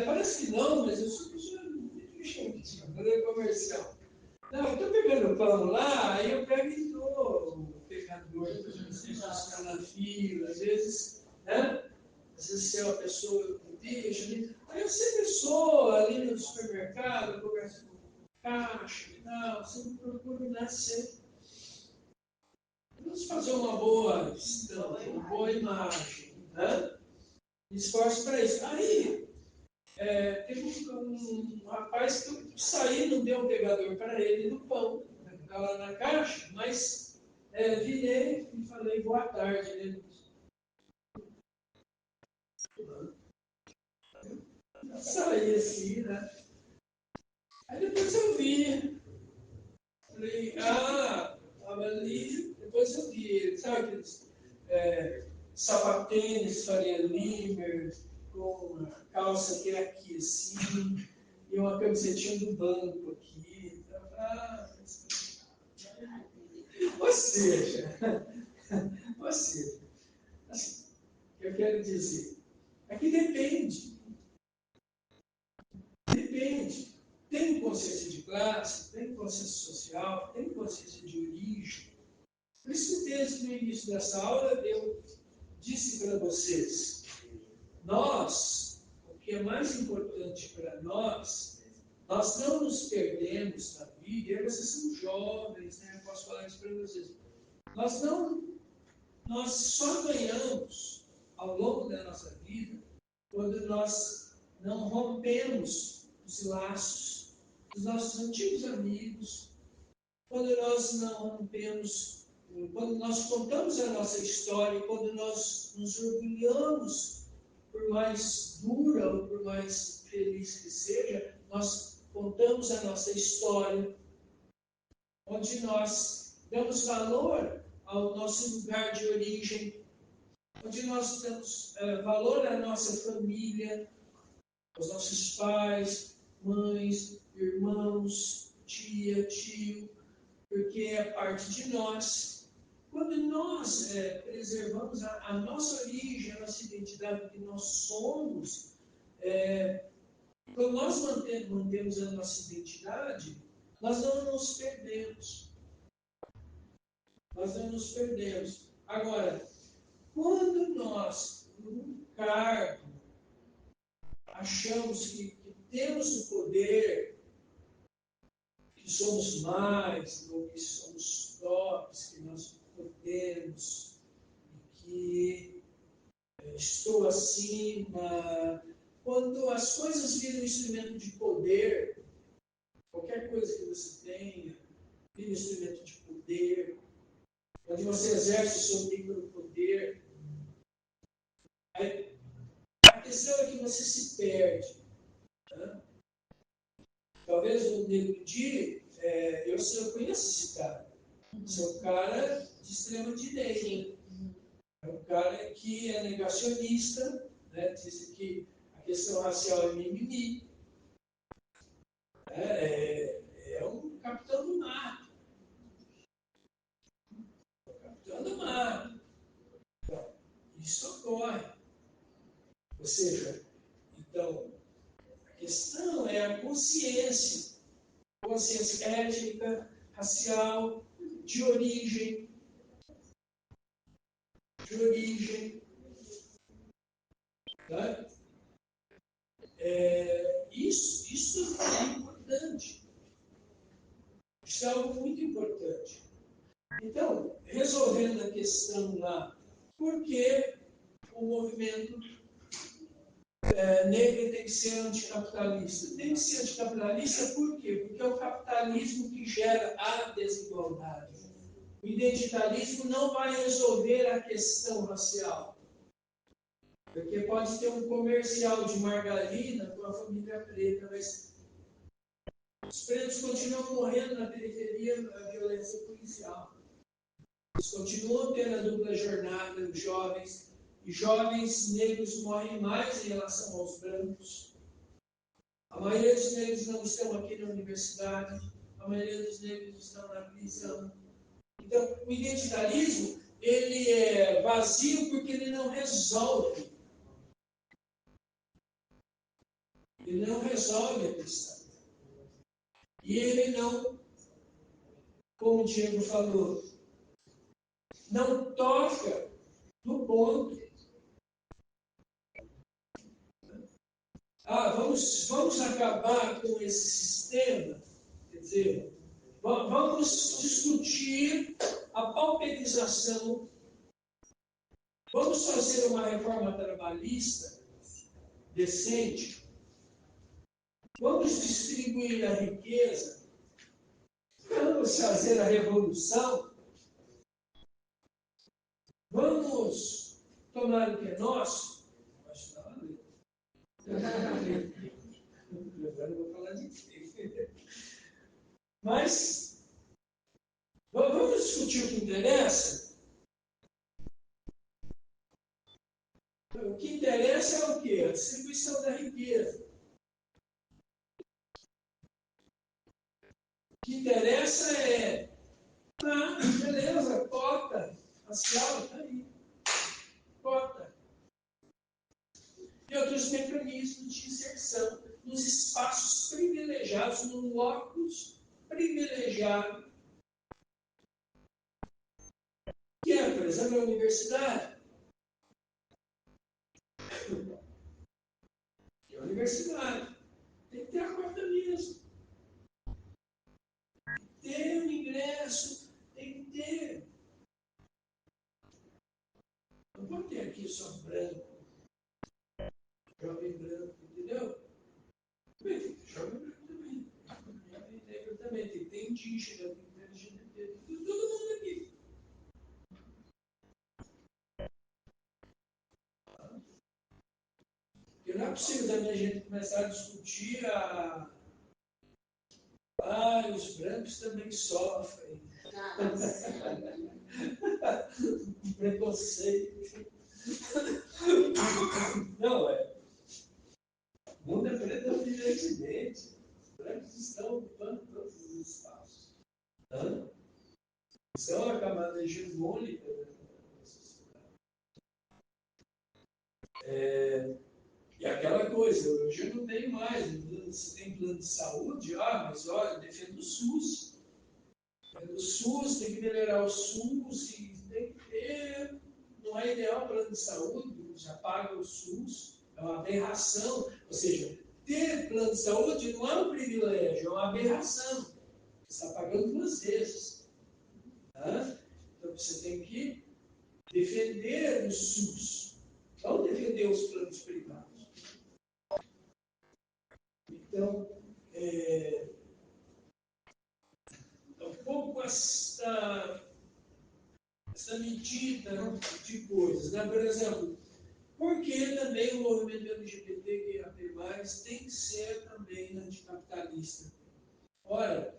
parece que não, mas eu sou pessoa muito inteligente, fazer comercial. Não, eu estou pegando pão lá, aí eu pego e dou o pegador, ficar na fila, às vezes, né? Às vezes você é uma pessoa que deixa, né? Aí eu sempre sou ali no supermercado, eu converso com o caixa e tal, sempre procuro nascer. Vamos fazer uma boa estampa, uma boa imagem, né? Me esforço para isso. Aí, teve um rapaz que eu saí, não deu um pegador para ele no pão, ficar lá na caixa, mas virei e falei boa tarde, né? Saí assim, né? Aí depois eu vi, falei, estava ali, depois eu vi, sabe aqueles sapatênis, Faria Limer, com uma calça que é aqui assim, e uma camisetinha do banco aqui. Ou seja, assim, o que eu quero dizer é que depende. Tem consciência de classe, tem consciência social, tem consciência de origem. Por isso que desde o início dessa aula eu disse para vocês, o que é mais importante para nós não nos perdemos na vida, e vocês são jovens, né? Eu posso falar isso para vocês. Nós só ganhamos ao longo da nossa vida quando nós não rompemos os laços dos nossos antigos amigos, quando nós não rompemos, quando nós contamos a nossa história, quando nós nos orgulhamos, por mais dura ou por mais feliz que seja, nós contamos a nossa história, onde nós damos valor ao nosso lugar de origem, onde nós damos valor à nossa família, aos nossos pais, mães, irmãos, tia, tio, porque é parte de nós. Quando nós preservamos a nossa origem, a nossa identidade, o que nós somos, quando nós mantemos a nossa identidade, nós não nos perdemos. Nós não nos perdemos. Agora, quando nós, num cargo, achamos que temos o poder, que somos mais, ou que somos tops, que nós podemos, que estou acima. Quando as coisas viram instrumento de poder, qualquer coisa que você tenha, vira instrumento de poder, onde você exerce o seu micropoder, a questão é que você se perde. Né? Talvez o Nego Di, eu conheço esse cara. Esse é um cara de extrema direita. É um cara que é negacionista, né? Diz que a questão racial é mimimi. É um capitão do mato. Capitão do mato. Então, isso ocorre. Ou seja, então, a questão é a consciência étnica, racial, de origem. Tá? Isso é importante. Isso é algo muito importante. Então, resolvendo a questão lá, por que o movimento negro tem que ser anticapitalista? Tem que ser anticapitalista por quê? Porque é o capitalismo que gera a desigualdade. O identitarismo não vai resolver a questão racial. Porque pode ter um comercial de margarina com a família preta, mas os pretos continuam morrendo na periferia da violência policial. Eles continuam tendo a dupla jornada, os jovens, e jovens negros morrem mais em relação aos brancos. A maioria dos negros não estão aqui na universidade, a maioria dos negros estão na prisão. Então, o identitarismo, ele é vazio porque ele não resolve. Ele não resolve a questão. E ele não, como o Diego falou, não toca no ponto. Vamos acabar com esse sistema, quer dizer, vamos discutir a pauperização, vamos fazer uma reforma trabalhista decente, vamos distribuir a riqueza, vamos fazer a revolução, vamos tomar o que é nosso. Agora eu vou falar de quê? Mas vamos discutir o que interessa. O que interessa é o quê? A distribuição da riqueza. O que interessa é, beleza, cota racial, está aí. Cota. E outros mecanismos de inserção nos espaços privilegiados, no locus privilegiado, que é, por exemplo, a universidade. Que é a universidade. Tem que ter a cota mesmo. Tem que ter o ingresso, tem que ter. Não pode ter aqui só branco, jovem branco, entendeu? Também tem que ter jovem branco também. Jovem negro também. Tem que ter indígena, tem que ter LGBT, tem que ter todo mundo aqui. Porque não é possível também a gente começar a discutir os brancos também sofrem. Preconceito. Não, o mundo é predominantemente. Os brancos estão ocupando todos os espaços. São a camada hegemônica da sociedade. E aquela coisa, hoje eu não tenho mais. Você tem plano de saúde? Mas olha, eu defendo o SUS. O SUS, tem que melhorar o SUS, e tem que ter. Não é ideal o plano de saúde, já paga o SUS, é uma aberração. Ou seja, ter plano de saúde não é um privilégio, é uma aberração. Você está pagando 2 vezes. Então você tem que defender o SUS, não defender os planos privados. Então, é um pouco essa medida de coisas. Né? Por exemplo, por que também o movimento LGBTQIA+, tem que ser também anticapitalista? Ora,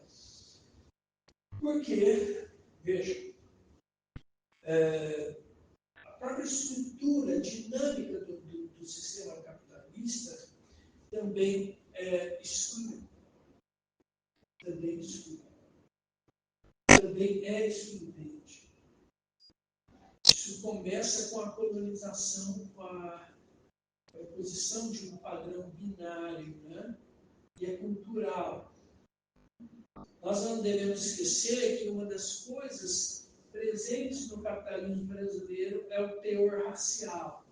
porque, veja, a própria estrutura dinâmica do sistema capitalista também exclui. Também exclui. Também é excludente. Isso começa com a colonização, com a imposição de um padrão binário, né? E é cultural. Nós não devemos esquecer que uma das coisas presentes no capitalismo brasileiro é o teor racial.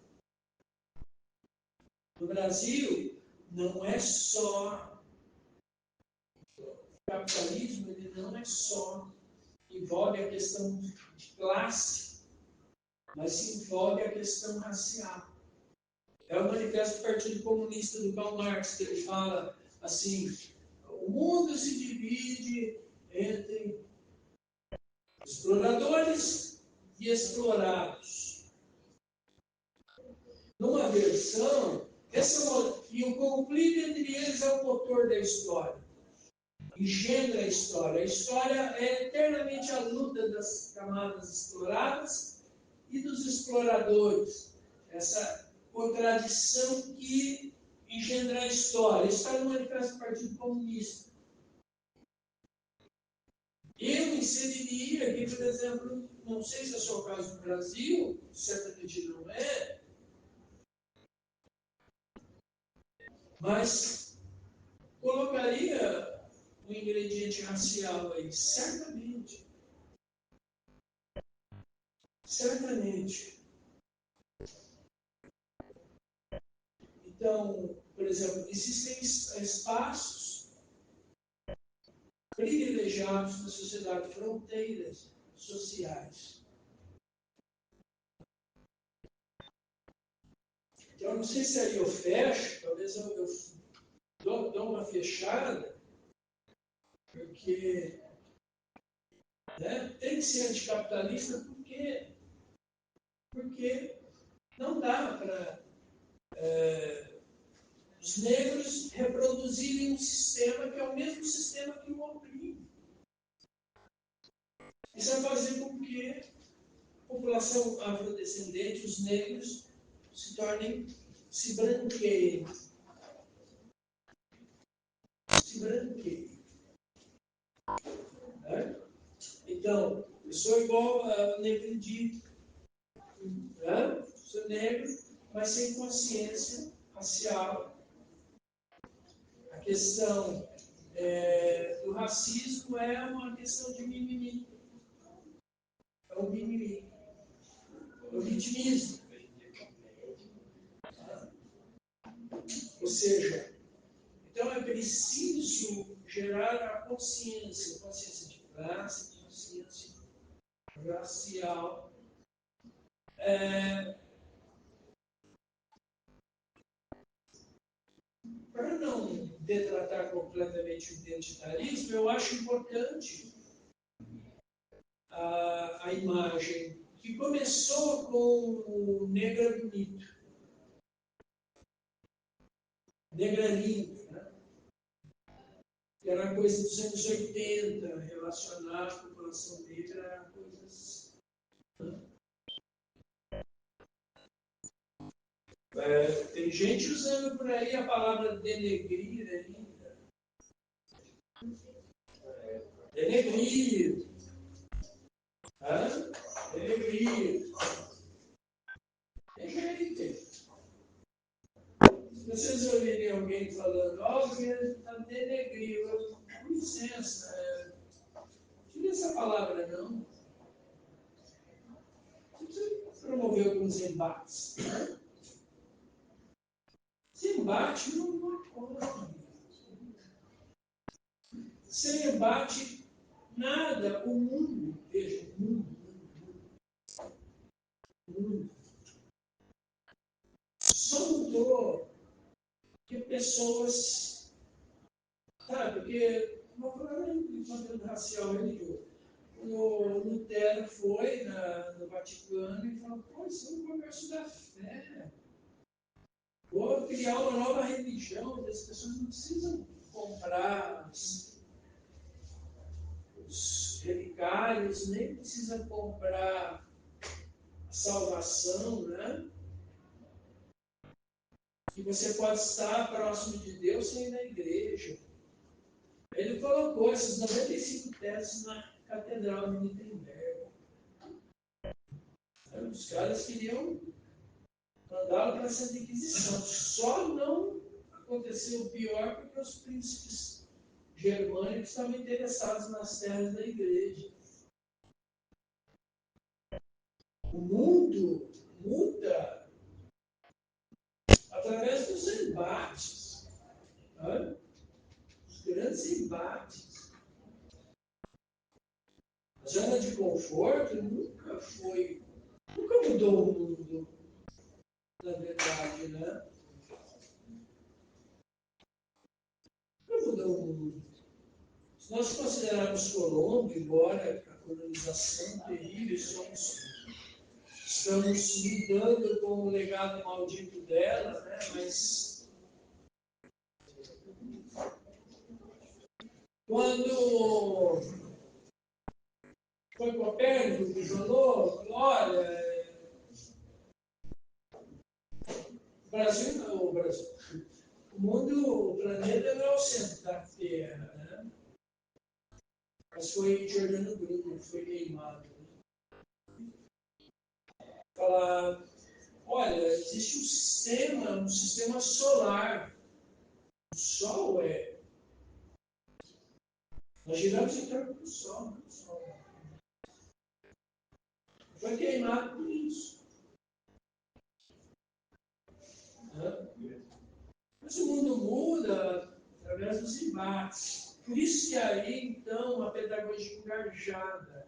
No Brasil, não é só o capitalismo, ele não é é só envolve a questão de classe, mas envolve a questão racial. É o manifesto do Partido Comunista do Karl Marx, que ele fala assim: o mundo se divide entre exploradores e explorados. Numa versão, e o conflito entre eles é o motor da história, engendra a história. A história é eternamente a luta das camadas exploradas e dos exploradores. Essa contradição que engendra a história. Isso está no Manifesto do Partido Comunista. Eu inseriria aqui, por exemplo, não sei se é só o caso do Brasil, certamente não é, mas colocaria o ingrediente racial aí, certamente. Certamente. Então, por exemplo, existem espaços privilegiados na sociedade, fronteiras sociais. Então, eu não sei se aí eu fecho, talvez eu dou uma fechada, porque tem que ser anticapitalista, porque não dá para os negros reproduzirem um sistema que é o mesmo sistema que o oprime. Isso vai fazer com que a população afrodescendente, os negros, se branqueiem. Então, eu sou igual a Negridi, sou negro, mas sem consciência racial. A questão do racismo é uma questão de mimimi. É o mimimi. É o vitimismo. Ou seja, então é preciso gerar a consciência de classe, consciência racial. Para não detratar completamente o identitarismo, eu acho importante a imagem que começou com o Negra Bonito, Negra Linda, né? Que era coisa dos anos 80, relacionar a população negra a coisas. Tem gente usando por aí a palavra denegrir ainda. Denegrir. Denegrir. Se vocês ouvirem alguém falando, está denegrir, com licença, tira essa palavra não. Você precisa promover alguns embates. Sem embate não ocorre. Sem embate, nada. O mundo, veja, o mundo. Só mudou que pessoas. Sabe, porque uma palavra de conteúdo racial religioso. O Lutero foi no Vaticano e falou: pô, isso é um comércio da fé. Vou criar uma nova religião, as pessoas não precisam comprar os relicários, nem precisam comprar a salvação, né? E você pode estar próximo de Deus sem ir na igreja. Ele colocou esses 95 teses na Catedral de Wittenberg. Os caras queriam mandá-lo para a Santa Inquisição. Só não aconteceu o pior porque os príncipes germânicos estavam interessados nas terras da igreja. O mundo muda através dos embates, os grandes embates. A zona de conforto nunca mudou o mundo, na verdade, né? Nunca mudou o mundo. Se nós considerarmos Colombo, embora a colonização terrível, estamos lidando com o legado maldito dela, né? Mas quando foi Copérnico que falou, olha, o mundo, o planeta não é o centro da Terra, né? Mas foi Giordano Bruno, foi queimado. Né? Falar, olha, existe um sistema solar. O Sol é. Nós giramos em torno do Sol, não é o Sol. Foi queimado por isso. Mas o mundo muda através dos embates. Por isso que aí, então, a pedagogia engajada.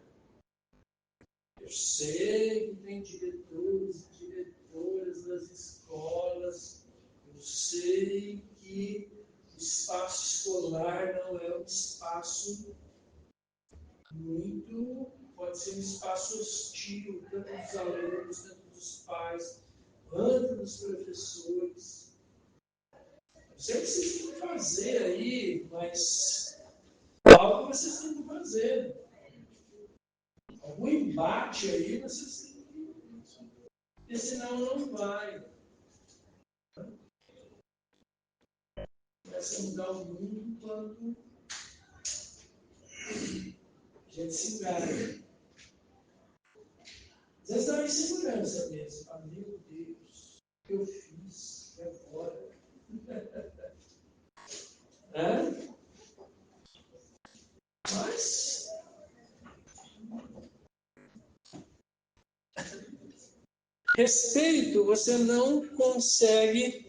Eu sei que tem diretores e diretoras das escolas, eu sei que o espaço escolar não é um espaço pode ser um espaço hostil, tanto dos alunos, tanto dos pais, quanto dos professores. Eu sei que vocês têm que fazer aí, mas algo vocês têm que fazer. Algum embate aí vocês têm que. Porque senão não vai. Começa a mudar o mundo quando a gente se engaja. Às vezes dá insegurança mesmo. Ah, meu Deus, o que eu fiz? E agora? Mas respeito você não consegue